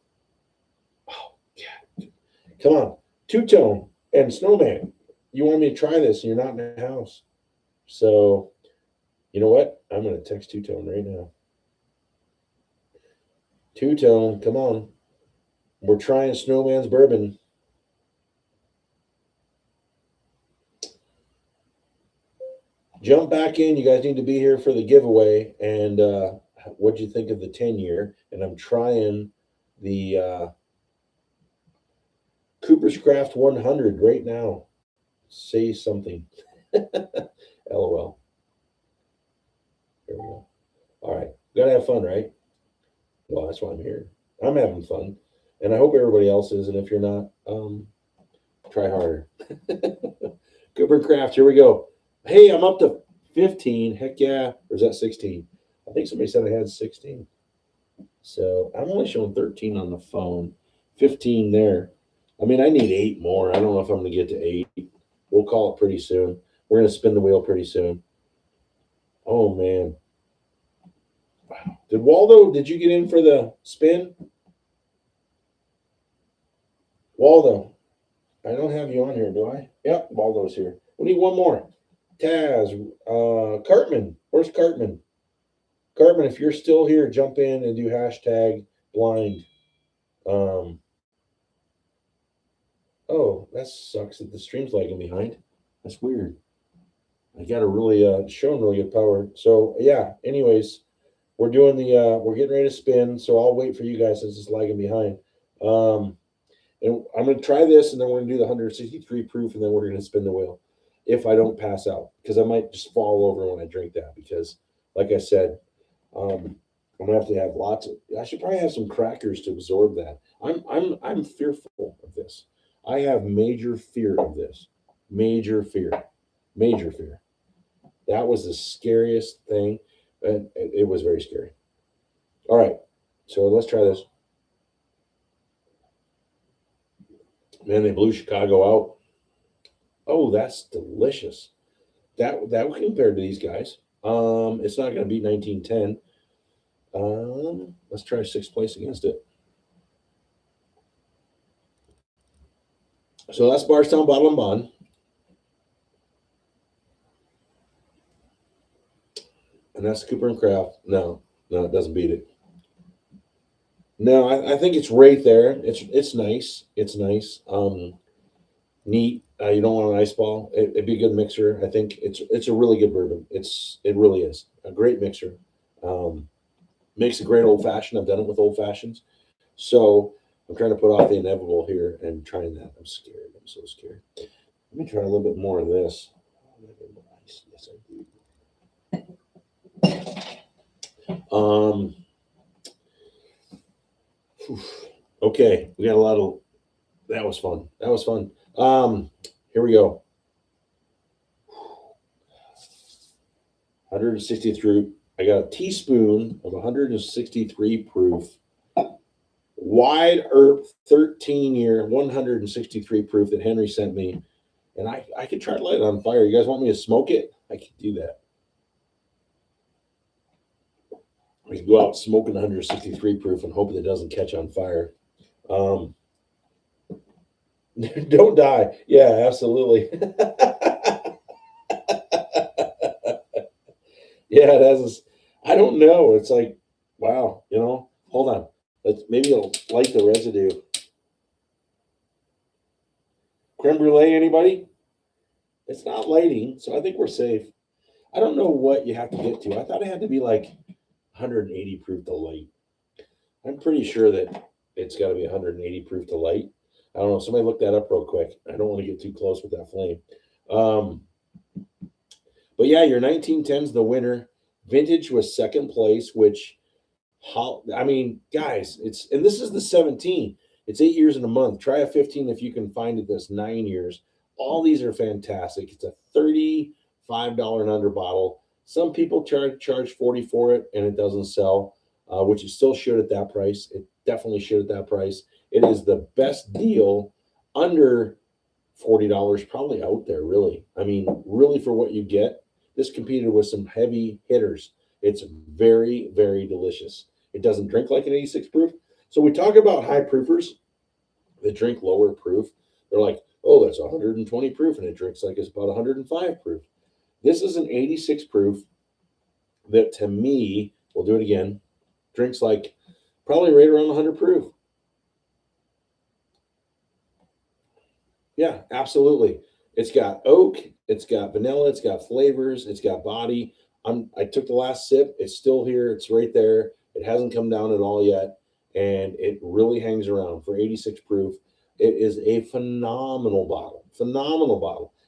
Speaker 1: oh, God. Come on. Two-Tone and Snowman. You want me to try this and you're not in the house. So, you know what? I'm going to text Two-Tone right now. Two-Tone, come on. We're trying Snowman's Bourbon. Jump back in. You guys need to be here for the giveaway. And what'd you think of the 10-year? And I'm trying the Cooper's Craft 100 right now. Say something. LOL. There we go. All right. Gotta have fun, right? Well, that's why I'm here. I'm having fun. And I hope everybody else is. And if you're not, try harder. Cooper Craft, here we go. Hey, I'm up to 15. Heck yeah. Or is that 16? I think somebody said I had 16. So I'm only showing 13 on the phone, 15 there. I mean, I need 8 more. I don't know if I'm going to get to 8. We'll call it pretty soon. We're going to spin the wheel pretty soon. Oh, man. Wow. Did you get in for the spin? Waldo, I don't have you on here, do I? Yep, Waldo's here. We need one more. Taz, Cartman. Where's Cartman? Cartman, if you're still here, jump in and do hashtag blind. Oh, that sucks that the stream's lagging behind. That's weird. I got a really showing really good power. So yeah, anyways, we're doing the we're getting ready to spin, so I'll wait for you guys since it's lagging behind. And I'm gonna try this and then we're gonna do the 163 proof and then we're gonna spin the wheel if I don't pass out, because I might just fall over when I drink that, because like I said, I'm gonna have to have lots of, I should probably have some crackers to absorb that. I'm fearful of this. I have major fear of this. Major fear. Major fear. That was the scariest thing. And it was very scary. All right. So let's try this. Man, they blew Chicago out. Oh, that's delicious. That compared to these guys. It's not gonna beat 1910. Let's try 6th place against it. So that's Bardstown Bottle and Bond. And that's Cooper and Craft. No, it doesn't beat it. No, I think it's right there. It's nice. It's nice. Neat. You don't want an ice ball. It'd be a good mixer. I think it's a really good bourbon. It really is a great mixer. Makes a great old fashioned. I've done it with old fashions. So I'm trying to put off the inevitable here and trying that. I'm scared. I'm so scared. Let me try a little bit more of this. Yes, I do. Okay, we got a lot of. That was fun. That was fun. Here we go. 163. I got a teaspoon of 163 proof wide earth 13-year 163 proof that Henry sent me, and I could try to light it on fire. You guys want me to smoke it? I could do that. We could go out smoking 163 proof and hope it doesn't catch on fire. Don't die. Yeah, absolutely. Yeah, it has. I don't know. It's like, wow. Hold on. Maybe it'll light the residue. Creme brulee, anybody? It's not lighting, so I think we're safe. I don't know what you have to get to. I thought it had to be like 180 proof to light. I'm pretty sure that it's got to be 180 proof to light. I don't know. Somebody look that up real quick. I don't want to get too close with that flame. But yeah, your 1910's the winner. Vintage was 2nd place, which, I mean, guys, and this is the 17. It's 8 years in a month. Try a 15 if you can find it. This 9 years. All these are fantastic. It's a $35 and under bottle. Some people charge 40 for it, and it doesn't sell, which it still should at that price. It definitely should at that price. It is the best deal under $40 probably out there, really. I mean, really, for what you get. This competed with some heavy hitters. It's very, very delicious. It doesn't drink like an 86 proof. So we talk about high proofers that drink lower proof. They're like, oh, that's 120 proof, and it drinks like it's about 105 proof. This is an 86 proof that, to me, we'll do it again, drinks like probably right around 100 proof. Yeah, absolutely. It's got oak, it's got vanilla, it's got flavors, it's got body. I took the last sip. It's still here. It's right there. It hasn't come down at all yet, and it really hangs around for 86 proof. It is a phenomenal bottle,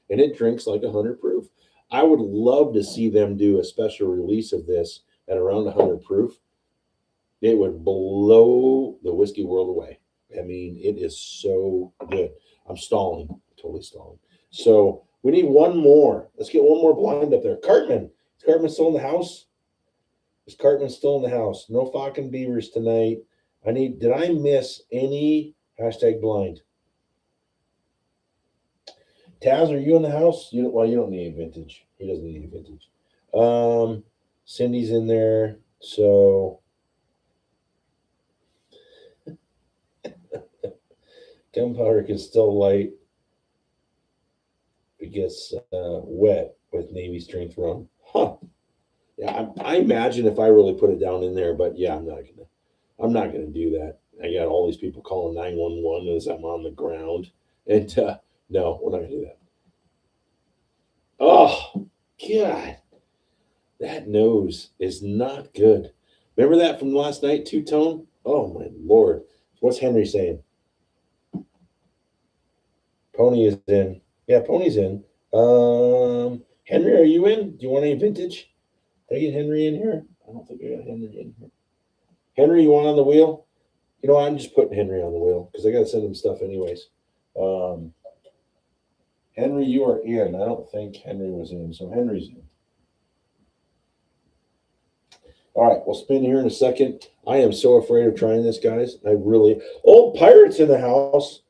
Speaker 1: and it drinks like 100 proof. I would love to see them do a special release of this at around 100 proof. It would blow the whiskey world away. I mean, it is so good. I'm stalling, totally stalling. So we need one more. Let's get one more blind up there. Cartman. Is Cartman still in the house? Is Cartman still in the house? No fucking beavers tonight. Did I miss any hashtag blind? Taz, are you in the house? You don't need a vintage. He doesn't need a vintage. Cindy's in there. So gunpowder can still light. It gets wet with Navy strength rum. Huh. Yeah, I imagine if I really put it down in there, but yeah, I'm not gonna do that. I got all these people calling 911 as I'm on the ground, and no, we're not gonna do that. Oh God, that nose is not good. Remember that from last night, two tone? Oh my lord, what's Henry saying? Pony is in. Yeah, Pony's in. Henry, are you in? Do you want any vintage? Did I get Henry in here? I don't think I got Henry in here. Henry, you want on the wheel? You know, I'm just putting Henry on the wheel because I got to send him stuff anyways. Um, Henry, you are in. I don't think Henry was in, so Henry's in. All right, we'll spin here in a second. I am so afraid of trying this, guys. I really. Old Pirate's in the house.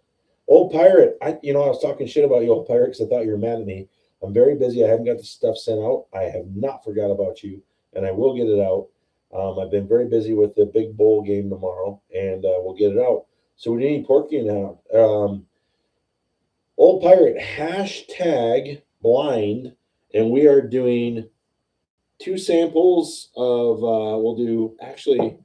Speaker 1: Old Pirate, I was talking shit about you, Old Pirate, because I thought you were mad at me. I'm very busy. I haven't got the stuff sent out. I have not forgot about you, and I will get it out. I've been very busy with the big bowl game tomorrow, and we'll get it out. So we need Porky now. Old Pirate, hashtag blind, and we are doing two samples of, we'll do, actually,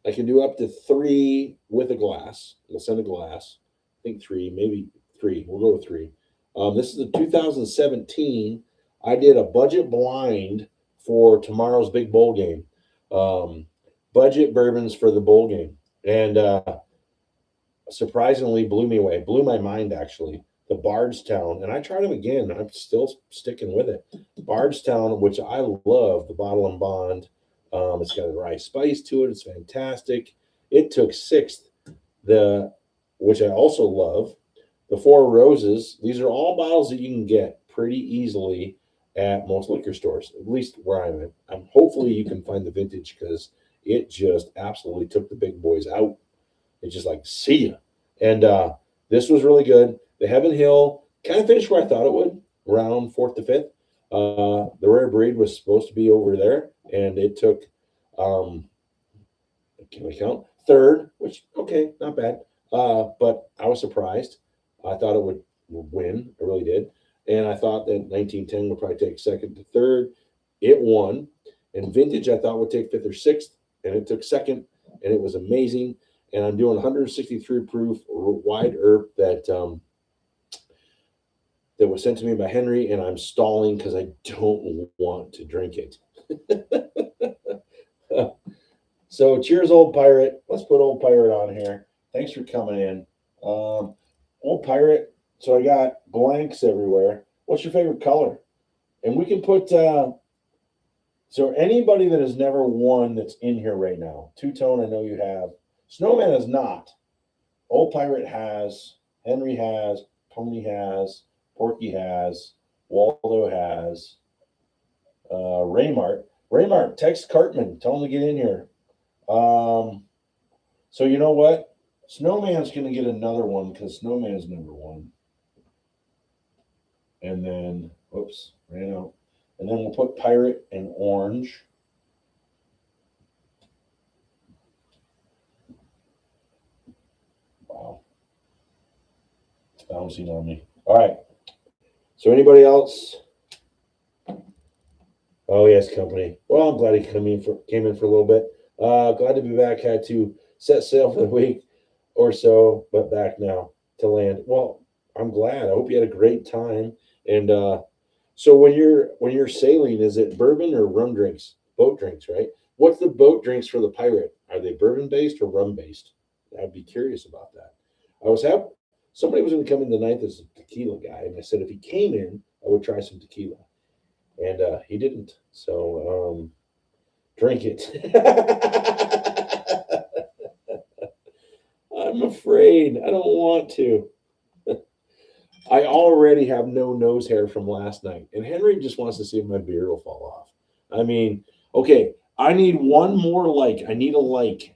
Speaker 1: I can do up to three with a glass. We'll send a glass. I think three, maybe three. We'll go with three. This is the 2017. I did a budget blind for tomorrow's big bowl game. Budget bourbons for the bowl game. And surprisingly blew me away, blew my mind actually. The Bardstown, and I tried them again. I'm still sticking with it. Bardstown, which I love, the bottle and bond. It's got a rye spice to it. It's fantastic. It took sixth. Which I also love, the Four Roses. These are all bottles that you can get pretty easily at most liquor stores, at least where I'm at. Hopefully you can find the vintage because it just absolutely took the big boys out. It's just like, see ya. And this was really good. The Heaven Hill kind of finished where I thought it would, around fourth to fifth. The Rare Breed was supposed to be over there, and it took, can we count? Third, which, okay, not bad. But I was surprised. I thought it would win. I really did. And I thought that 1910 would probably take second to third. It won. And Vintage, I thought would take fifth or sixth. And it took second. And it was amazing. And I'm doing 163 proof wide herb that was sent to me by Henry. And I'm stalling because I don't want to drink it. So cheers, Old Pirate. Let's put Old Pirate on here. Thanks for coming in. Old Pirate. So I got blanks everywhere. What's your favorite color? And we can put, so anybody that has never won that's in here right now, two-tone, I know you have. Snowman has not. Old Pirate has. Henry has. Pony has. Porky has. Waldo has. Raymart. Raymart, text Cartman. Tell him to get in here. So you know what? Snowman's going to get another one because Snowman's number one. And then, whoops, ran out. And then we'll put Pirate and Orange. Wow. It's bouncing on me. All right. So anybody else? Oh, yes, company. Well, I'm glad he came in for a little bit. Glad to be back. Had to set sail for the week or so, but back now to land. Well, I'm glad. I hope you had a great time. And so when you're sailing, is it bourbon or rum drinks? Boat drinks, right? What's the boat drinks for the pirate? Are they bourbon based or rum based? I'd be curious about that. I was have somebody was going to come in tonight that's a tequila guy, and I said if he came in, I would try some tequila, and he didn't. So drink it. I'm afraid. I don't want to. I already have no nose hair from last night, and Henry just wants to see if my beard will fall off. I mean, okay, I need one more like. I need a like.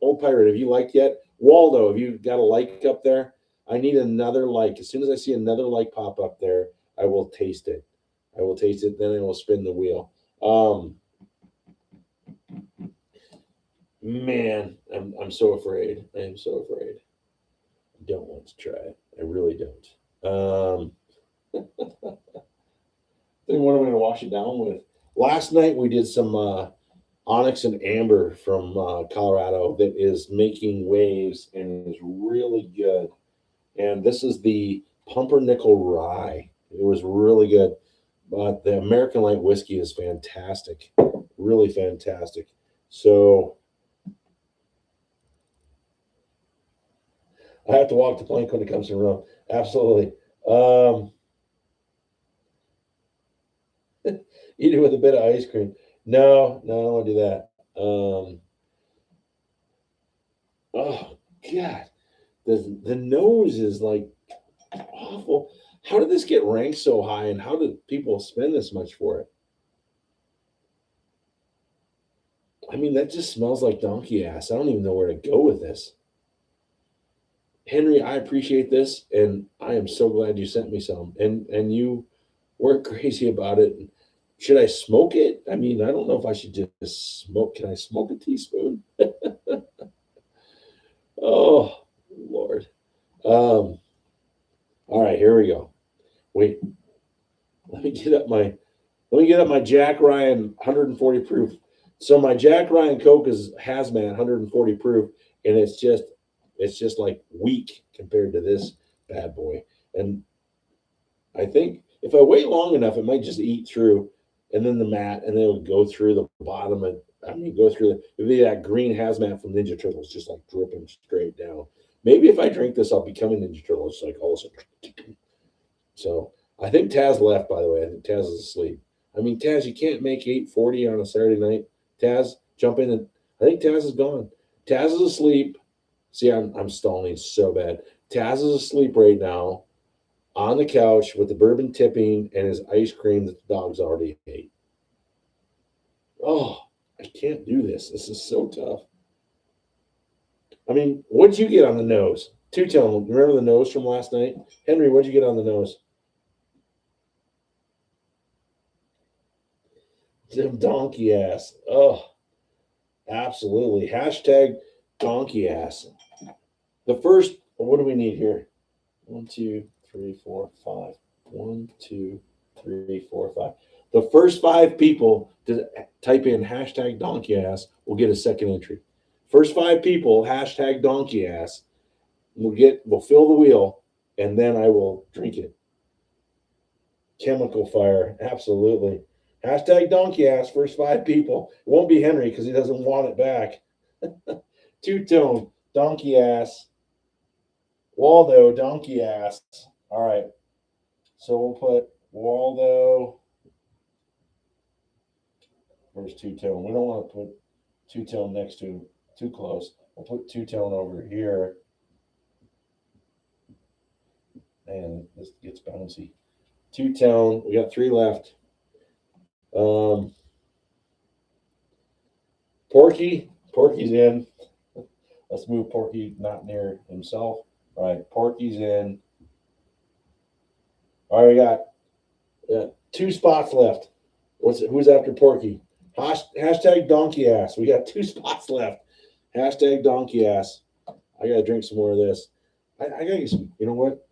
Speaker 1: Old Pirate, have you liked yet? Waldo, have you got a like up there? I need another like. As soon as I see another like pop up there, I will taste it. I will taste it, then I will spin the wheel. Man, I'm so afraid. I am so afraid. I don't want to try it. I really don't. Then what am I going to wash it down with? Last night we did some Onyx and Amber from Colorado that is making waves and is really good. And this is the Pumpernickel Rye. It was really good. But the American Light whiskey is fantastic, really fantastic. So I have to walk the plank when it comes to rum. Absolutely. Eat it with a bit of ice cream. No, no, I don't want to do that. Oh God, the nose is like awful. How did this get ranked so high, and how did people spend this much for it? I mean, that just smells like donkey ass. I don't even know where to go with this. Henry, I appreciate this, and I am so glad you sent me some. And you weren't crazy about it. Should I smoke it? I mean, I don't know if I should just smoke. Can I smoke a teaspoon? Oh, Lord. All right, here we go. Wait, let me get up my Jack Ryan 140 proof. So my Jack Ryan Coke is hazmat 140 proof, and it's just like weak compared to this bad boy. And I think if I wait long enough, it might just eat through, and then the mat, and then it would go through the bottom, and go through it'd be that green hazmat from Ninja Turtles, just like dripping straight down. Maybe if I drink this, I'll become a Ninja Turtle. It's like all of a sudden. So I think Taz left. By the way, I think Taz is asleep. I mean, Taz, you can't make 8:40 on a Saturday night. Taz, jump in, and I think Taz is gone. Taz is asleep. See, I'm stalling so bad. Taz is asleep right now on the couch with the bourbon tipping and his ice cream that the dogs already ate. Oh, I can't do this. This is so tough. I mean, what'd you get on the nose? Two-tone. Remember the nose from last night? Henry, what'd you get on the nose? Jim donkey ass. Oh, absolutely. Hashtag donkey ass. The first, what do we need here? 1, 2, 3, 4, 5. 1, 2, 3, 4, 5. The first 5 people to type in hashtag donkey ass will get a second entry. First 5 people, hashtag donkey ass, we'll fill the wheel, and then I will drink it. Chemical fire, absolutely. Hashtag donkey ass, first 5 people. It won't be Henry because he doesn't want it back. Two-tone, donkey ass. Waldo, donkey ass. All right. So we'll put Waldo. Where's two-tone? We don't want to put two-tone next to him too close. We'll put two-tone over here. Man, this gets bouncy. Two-tone. We got 3 left. Porky's in. Let's move Porky not near himself. All right, Porky's in. All right, we got 2 spots left. Who's after Porky? Hashtag donkey ass. We got 2 spots left. Hashtag donkey ass. I gotta drink some more of this. I gotta get some. You know what?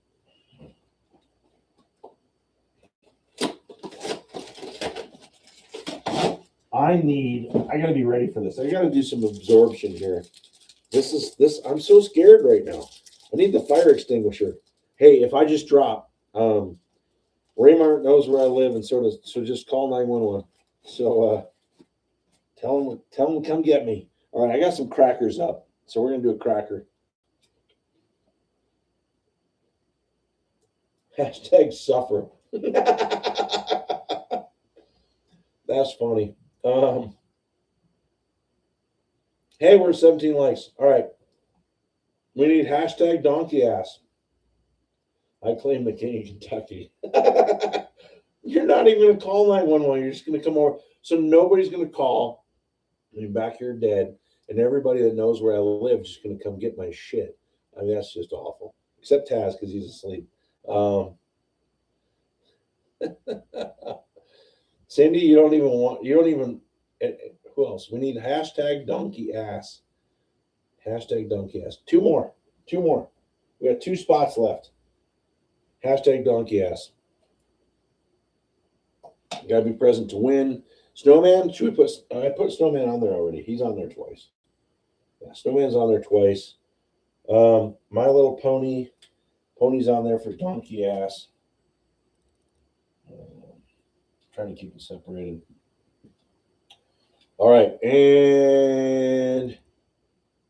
Speaker 1: I gotta be ready for this. I gotta do some absorption here. This. I'm so scared right now. I need the fire extinguisher. Hey, if I just drop, Raymart knows where I live, and so just call 911. So tell him to come get me. All right, I got some crackers up, so we're gonna do a cracker. Hashtag suffer. That's funny. Hey, we're 17 likes. All right, we need hashtag donkey ass. I claim the king of Kentucky. You're not even gonna call 911. You're just gonna come over. So nobody's gonna call. I'm back here dead, and everybody that knows where I live is just gonna come get my shit. I mean, that's just awful. Except Taz because he's asleep. Cindy, you don't even want. You don't even. Who else? We need hashtag donkey ass. Hashtag donkey ass. Two more. Two more. We got 2 spots left. Hashtag donkey ass. You gotta be present to win. Snowman, should we put? I put Snowman on there already. He's on there twice. Yeah, Snowman's on there twice. My Little Pony. Pony's on there for donkey ass. Trying to keep it separated. All right, and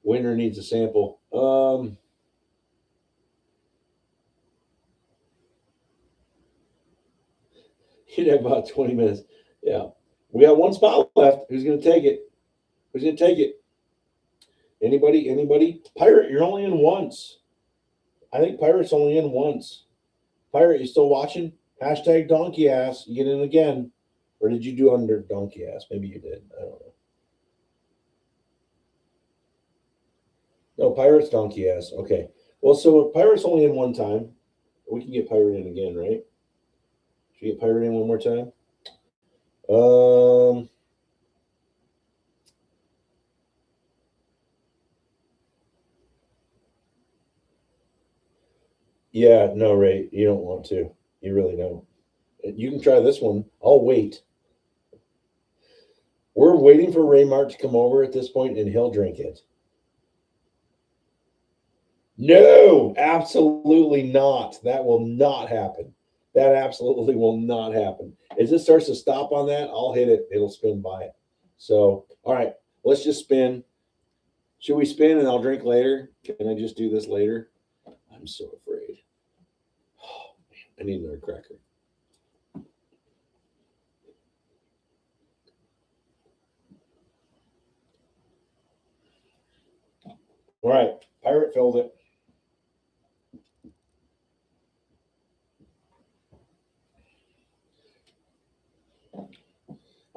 Speaker 1: winner needs a sample. You'd have about 20 minutes. Yeah. We got 1 spot left. Who's going to take it? Who's going to take it? Anybody? Anybody? Pirate, you're only in once. I think Pirate's only in once. Pirate, you still watching? Hashtag donkey ass. You get in again. Or did you do under donkey ass? Maybe you did. I don't know. No, Pirate's donkey ass. Okay. Well, so Pirate's only in one time. We can get Pirate in again, right? Should we get Pirate in one more time? Yeah, no, Ray, you don't want to. You really don't. You can try this one. I'll wait. We're waiting for Raymart to come over at this point, and he'll drink it. No, absolutely not. That will not happen. That absolutely will not happen. As it starts to stop on that, I'll hit it. It'll spin by it. So, all right, let's just spin. Should we spin and I'll drink later? Can I just do this later? I'm so afraid. Oh, man, I need another cracker. All right, Pirate filled it.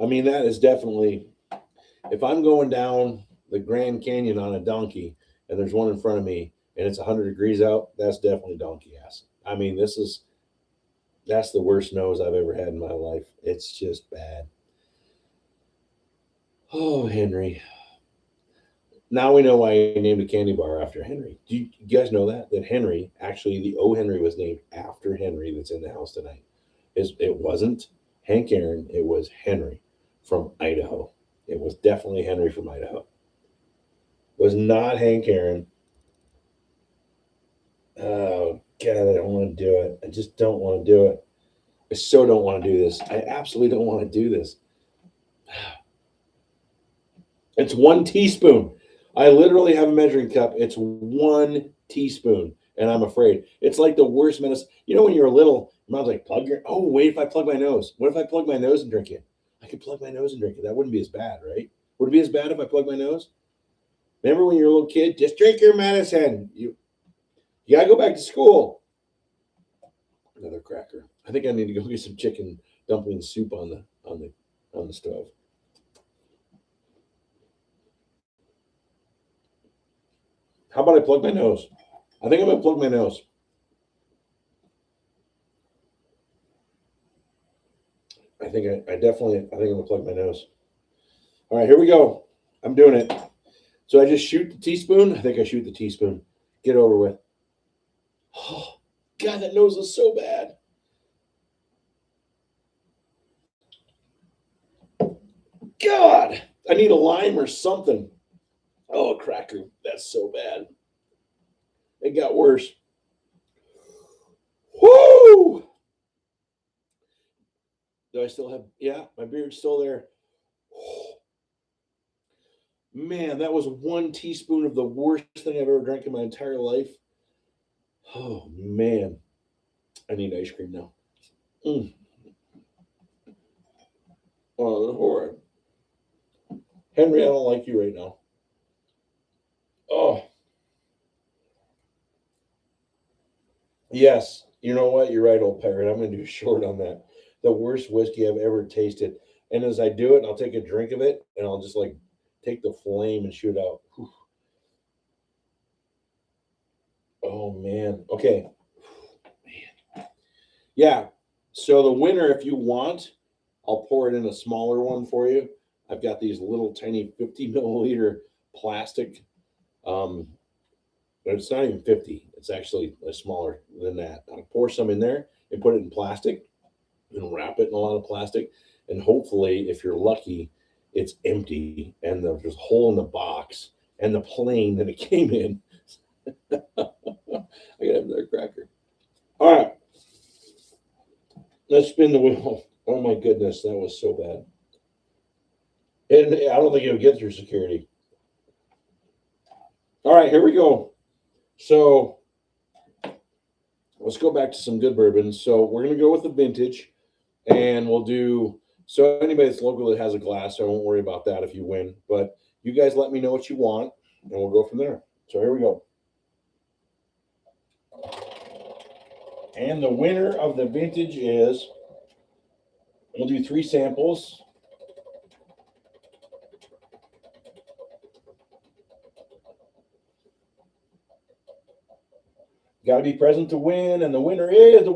Speaker 1: I mean, that is definitely, if I'm going down the Grand Canyon on a donkey and there's one in front of me and it's 100 degrees out, that's definitely donkey ass. I mean, that's the worst nose I've ever had in my life. It's just bad. Oh, Henry. Now we know why he named a candy bar after Henry. Do you guys know that? That Henry, actually, the O. Henry was named after Henry that's in the house tonight. It wasn't Hank Aaron, it was Henry from Idaho. It was definitely Henry from Idaho. It was not Hank Aaron. Oh, God, I don't want to do it. I just don't want to do it. I so don't want to do this. I absolutely don't want to do this. It's 1 teaspoon. I literally have a measuring cup. It's 1 teaspoon, and I'm afraid it's like the worst menace. You know, when you're little, your mom's like, "Plug your." Oh, wait, if I plug my nose, what if I plug my nose and drink it? I could plug my nose and drink it. That wouldn't be as bad, right? Would it be as bad if I plug my nose? Remember when you're a little kid? Just drink your medicine. You gotta go back to school. Another cracker. I think I need to go get some chicken dumpling soup on the stove. How about I plug my nose? I think I'm gonna plug my nose. I think I'm gonna plug my nose. All right, here we go. I'm doing it. So I just shoot the teaspoon. I think I shoot the teaspoon. Get over with. Oh, God, that nose is so bad. God, I need a lime or something. Oh, a cracker. That's so bad. It got worse. Woo! Do I still have? Yeah, my beard's still there. Man, that was 1 teaspoon of the worst thing I've ever drank in my entire life. Oh man, I need ice cream now. Mm. Oh, that's horrid. Henry, I don't like you right now. Oh, yes. You know what? You're right, old pirate. I'm going to do short on that. The worst whiskey I've ever tasted. And as I do it, I'll take a drink of it and I'll just like take the flame and shoot out. Whew. Oh, man. Okay. Man. Yeah. So the winner, if you want, I'll pour it in a smaller one for you. I've got these little tiny 50 milliliter plastic. Um, but it's not even 50. It's actually smaller than that. I'll pour some in there and put it in plastic and wrap it in a lot of plastic. And hopefully, if you're lucky, it's empty and there's a hole in the box and the plane that it came in. I gotta have another cracker. All right, let's spin the wheel. Oh my goodness, that was so bad. And I don't think it'll get through security. All right, here we go. So let's go back to some good bourbons. So we're gonna go with the vintage, and we'll do. So anybody that's local that has a glass, I won't worry about that if you win. But you guys let me know what you want, and we'll go from there. So here we go. And the winner of the vintage is. We'll do 3 samples. Got to be present to win, and the winner is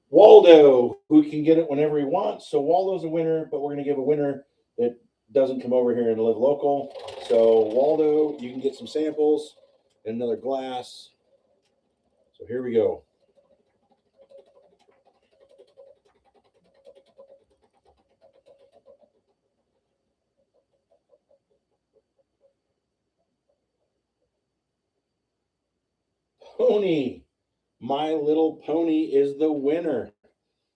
Speaker 1: Waldo, who can get it whenever he wants. So Waldo's a winner, but we're going to give a winner that doesn't come over here and live local. So Waldo, you can get some samples and another glass. So here we go. Pony, My Little Pony is the winner.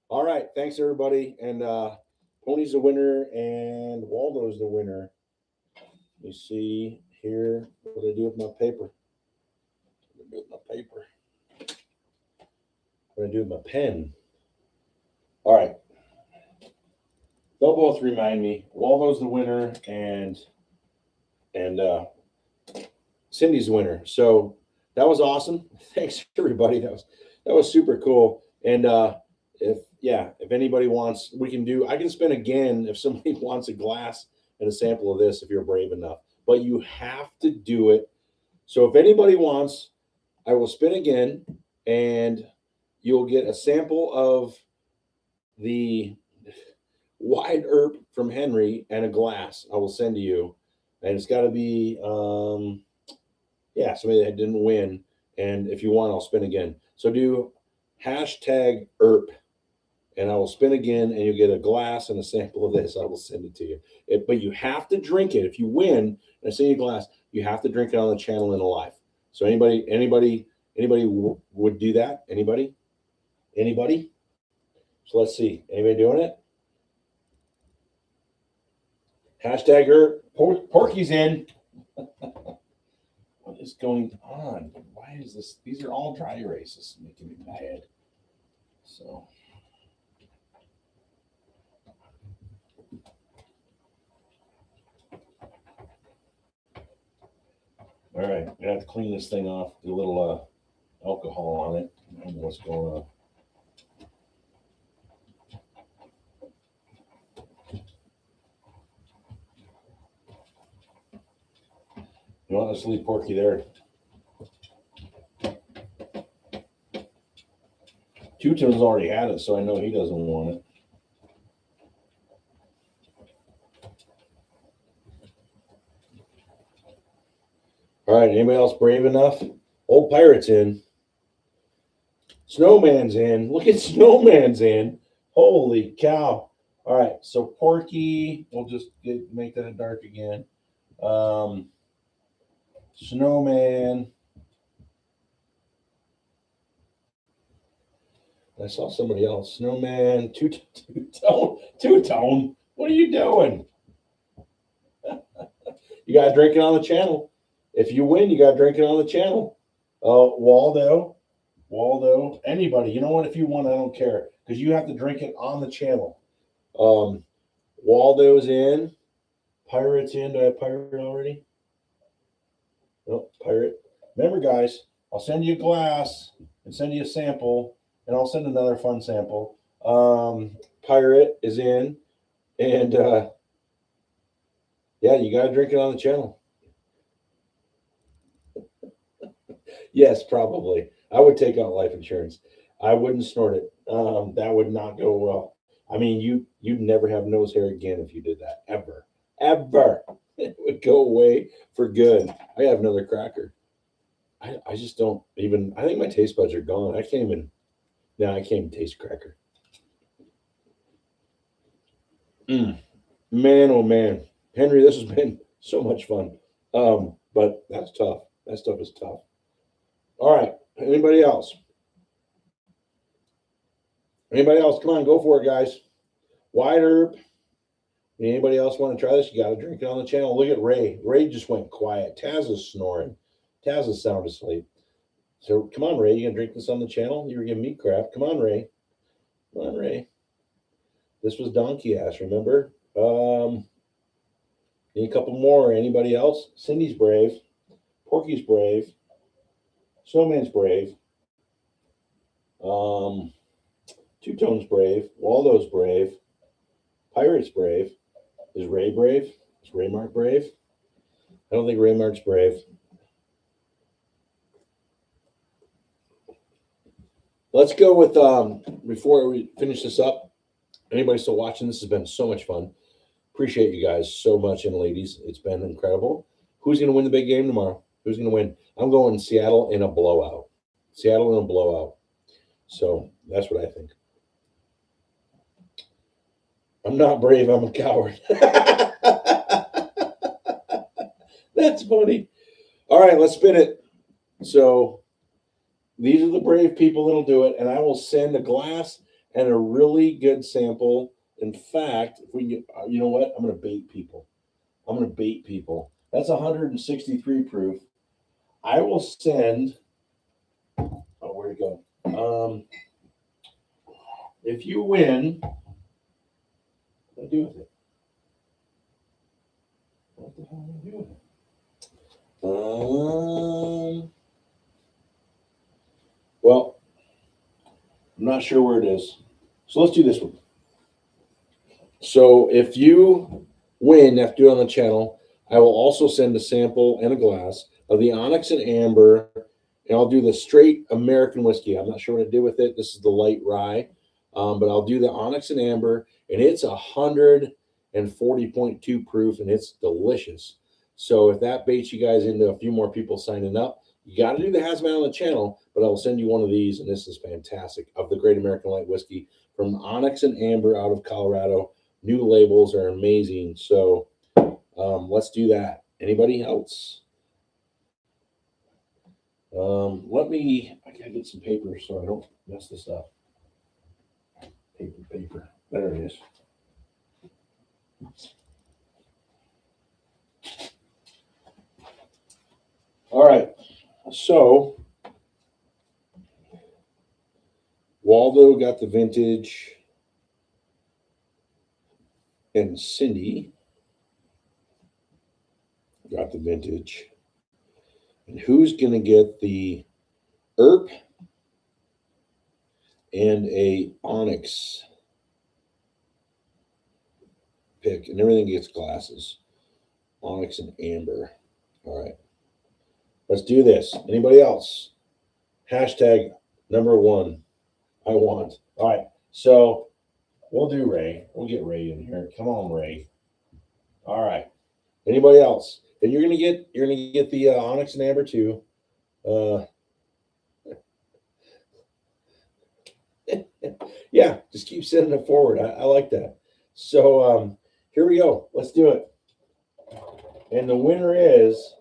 Speaker 1: All right, thanks everybody. And Pony's the winner, and Waldo's the winner. You see here what I do with my paper. What I do with my paper. What I do with my pen. All right. They'll both remind me. Waldo's the winner, and Cindy's the winner. So that was awesome. Thanks everybody. That was super cool. And if anybody wants, we can do. I can spin again if somebody wants a glass and a sample of this if you're brave enough. But you have to do it. So if anybody wants, I will spin again, and you'll get a sample of the wide herb from Henry and a glass. I will send to you, and it's got to be somebody that didn't win. And if you want, I'll spin again. So do hashtag ERP, and I will spin again, and you'll get a glass and a sample of this. I will send it to you. But you have to drink it. If you win, and I send you a glass, you have to drink it on the channel in a live. So anybody would do that? Anybody? So let's see. Anybody doing it? Hashtag Porky's in. What is going on? Why is this? These are all dry erases making me mad. So. All right, I have to clean this thing off. Do a little alcohol on it. I don't know what's going on. You want to leave Porky there? Two-Tone's already had it, so I know he doesn't want it. All right, anybody else brave enough? Old Pirate's in. Snowman's in. Look at Snowman's in. Holy cow. All right, so Porky, we'll just make that a dark again. Snowman. I saw somebody else. Snowman, two-tone. What are you doing? You got to drink it on the channel. If you win, you got to drink it on the channel. Waldo, anybody. You know what? If you won, I don't care because you have to drink it on the channel. Waldo's in. Pirate's in. Do I have Pirate already? Nope, Pirate. Remember, guys, I'll send you a glass and send you a sample, and I'll send another fun sample. Pirate is in, and yeah, you got to drink it on the channel. Yes, probably. I would take out life insurance. I wouldn't snort it. That would not go well. I mean, you'd never have nose hair again if you did that. Ever. It would go away for good. I have another cracker. I just don't even. I think my taste buds are gone. I can't even. Now I can't even taste cracker. Man, oh man, Henry, this has been so much fun. But that's tough. That stuff is tough. All right. Anybody else? Anybody else? Come on, go for it, guys. Wide Herb. Anybody else want to try this? You got to drink it on the channel. Look at Ray. Ray just went quiet. Taz is snoring. Taz is sound asleep. So come on, Ray. You gonna drink this on the channel? You were giving me crap. Come on, Ray. Come on, Ray. This was donkey ass. Remember? Need a couple more. Anybody else? Cindy's brave. Porky's brave. Snowman's brave. Two-Tone's brave. Waldo's brave. Pirate's brave. Is Ray brave? Is Raymark brave? I don't think Raymark's brave. Let's go with, before we finish this up, anybody still watching? This has been so much fun. Appreciate you guys so much, and ladies. It's been incredible. Who's going to win the big game tomorrow? Who's going to win? I'm going Seattle in a blowout. Seattle in a blowout. So that's what I think. I'm not brave. I'm a coward. That's funny. All right, let's spin it. So these are the brave people that'll do it, and I will send a glass and a really good sample. In fact, if we get, you know what? I'm going to bait people. That's 163 proof. I will send. Oh, where'd it go? If you win, what do I do with it? What the hell do I do with it? Well, I'm not sure where it is. So let's do this one. So if you win, have to do it on the channel. I will also send a sample and a glass of the Onyx and Amber, and I'll do the straight American whiskey. I'm not sure what to do with it. This is the light rye, but I'll do the Onyx and Amber, and it's 140.2 proof, and it's delicious. So if that baits you guys into a few more people signing up, you got to do the hazmat on the channel, but I will send you one of these, and this is fantastic, of the Great American Light Whiskey from Onyx and Amber out of Colorado. New labels are amazing. So let's do that. Anybody else? I gotta get some paper so I don't mess this up. Paper. There it is. All right. So Waldo got the vintage, and Cindy got the vintage. And who's going to get the Earp and a Onyx pick? And everything gets glasses. Onyx and Amber. All right. Let's do this. Anybody else? Hashtag number one. I want. All right. So we'll do Ray. We'll get Ray in here. Come on, Ray. All right. Anybody else? And you're gonna get the Onyx and Amber too. Yeah, just keep sending it forward. I like that. So here we go. Let's do it. And the winner is.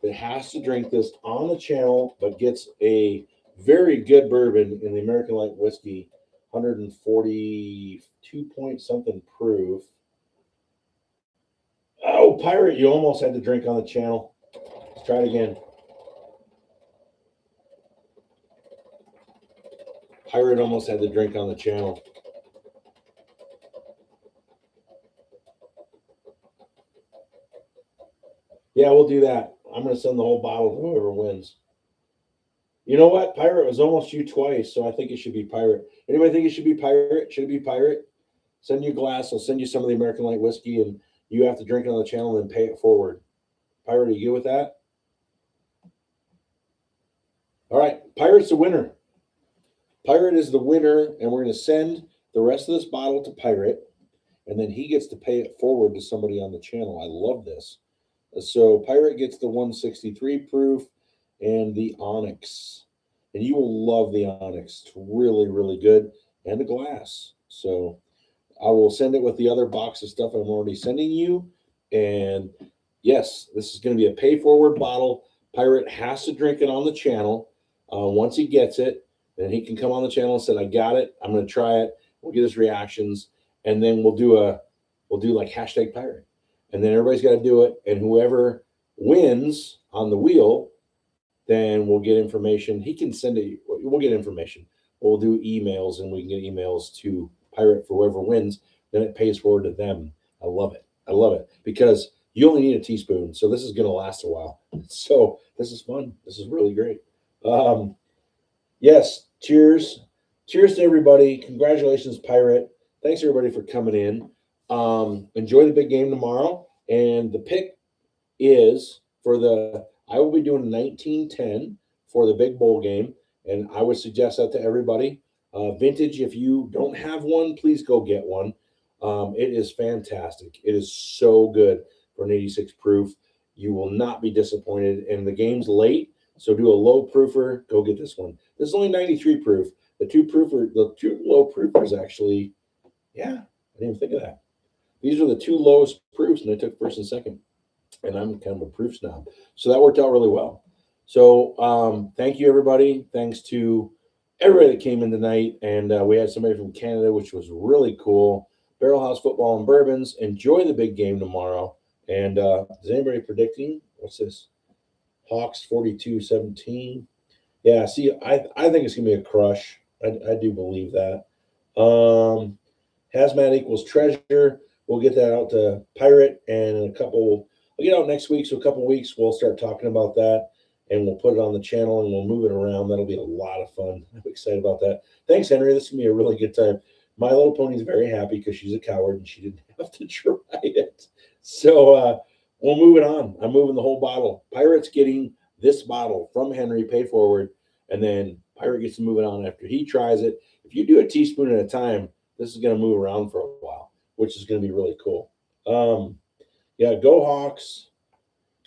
Speaker 1: It has to drink this on the channel, but gets a Very good bourbon in the American Light Whiskey, 142 point something proof. Oh, Pirate, you almost had to drink on the channel. Let's try it again. Pirate almost had to drink on the channel. Yeah, we'll do that. I'm going to send the whole bottle to whoever wins. You know what? Pirate was almost you twice, so I think it should be Pirate. Anybody think it should be Pirate? Should it be Pirate? Send you a glass. I'll send you some of the American Light Whiskey, and you have to drink it on the channel and pay it forward. Pirate, are you good with that? All right. Pirate's the winner. Pirate is the winner, and we're going to send the rest of this bottle to Pirate, and then he gets to pay it forward to somebody on the channel. I love this. So Pirate gets the 163 proof and the Onyx. And you will love the Onyx. It's really, really good. And the glass. So I will send it with the other box of stuff I'm already sending you. And yes, this is going to be a pay forward bottle. Pirate has to drink it on the channel. Once he gets it, then he can come on the channel and say, I got it. I'm going to try it. We'll get his reactions. And then we'll do like hashtag Pirate. And then everybody's got to do it. And whoever wins on the wheel, then we'll get information. He can send it. We'll get information. We'll do emails, and we can get emails to Pirate for whoever wins. Then it pays forward to them. I love it. I love it because you only need a teaspoon. So this is going to last a while. So this is fun. This is really great. Yes. Cheers. Cheers to everybody. Congratulations, Pirate. Thanks, everybody, for coming in. Enjoy the big game tomorrow. And the pick is I will be doing 1910 for the big bowl game. And I would suggest that to everybody. Vintage, if you don't have one, please go get one. It is fantastic. It is so good for an 86 proof. You will not be disappointed. And the game's late, so do a low proofer. Go get this one. This is only 93 proof. The two low proofers actually, yeah, I didn't even think of that. These are the two lowest proofs, and I took first and second. And I'm kind of a proof snob. So that worked out really well. So thank you, everybody. Thanks to everybody that came in tonight. And we had somebody from Canada, which was really cool. Barrel House Football and Bourbons. Enjoy the big game tomorrow. And is anybody predicting? What's this? Hawks 42-17. Yeah, see, I think it's going to be a crush. I do believe that. Hazmat equals treasure. We'll get that out to Pirate, and in a couple, we'll get out next week. So a couple weeks, we'll start talking about that, and we'll put it on the channel, and we'll move it around. That'll be a lot of fun. I'm excited about that. Thanks, Henry. This is going to be a really good time. My Little Pony's very happy because she's a coward, and she didn't have to try it. So we'll move it on. I'm moving the whole bottle. Pirate's getting this bottle from Henry, paid forward, and then Pirate gets to move it on after he tries it. If you do a teaspoon at a time, this is going to move around for a while, which is going to be really cool. Yeah, go Hawks.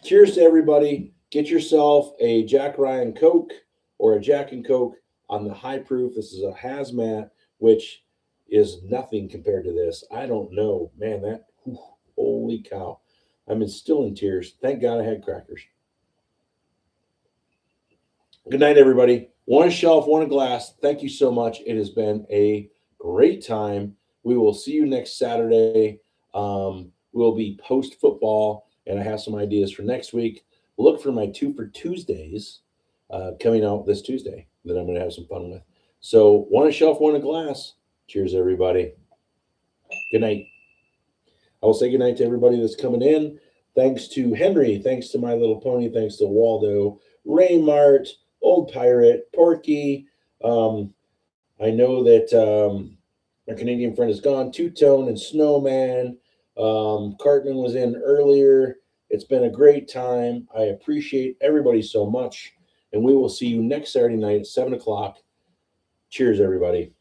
Speaker 1: Cheers to everybody. Get yourself a Jack Ryan Coke or a Jack and Coke on the high proof. This is a hazmat, which is nothing compared to this. I don't know. Man, holy cow. I'm still in tears. Thank God I had crackers. Good night, everybody. One a shelf, one a glass. Thank you so much. It has been a great time. We will see you next Saturday. We'll be post football, and I have some ideas for next week. Look for my 2 for Tuesdays coming out this Tuesday that I'm going to have some fun with. So one a shelf, one a glass. Cheers, everybody. Good night. I will say good night to everybody that's coming in. Thanks to Henry. Thanks to My Little Pony. Thanks to Waldo, Raymart, Old Pirate, Porky. I know that our Canadian friend is gone. Two-Tone and Snowman. Cartman was in earlier. It's been a great time. I appreciate everybody so much. And we will see you next Saturday night at 7 o'clock. Cheers, everybody.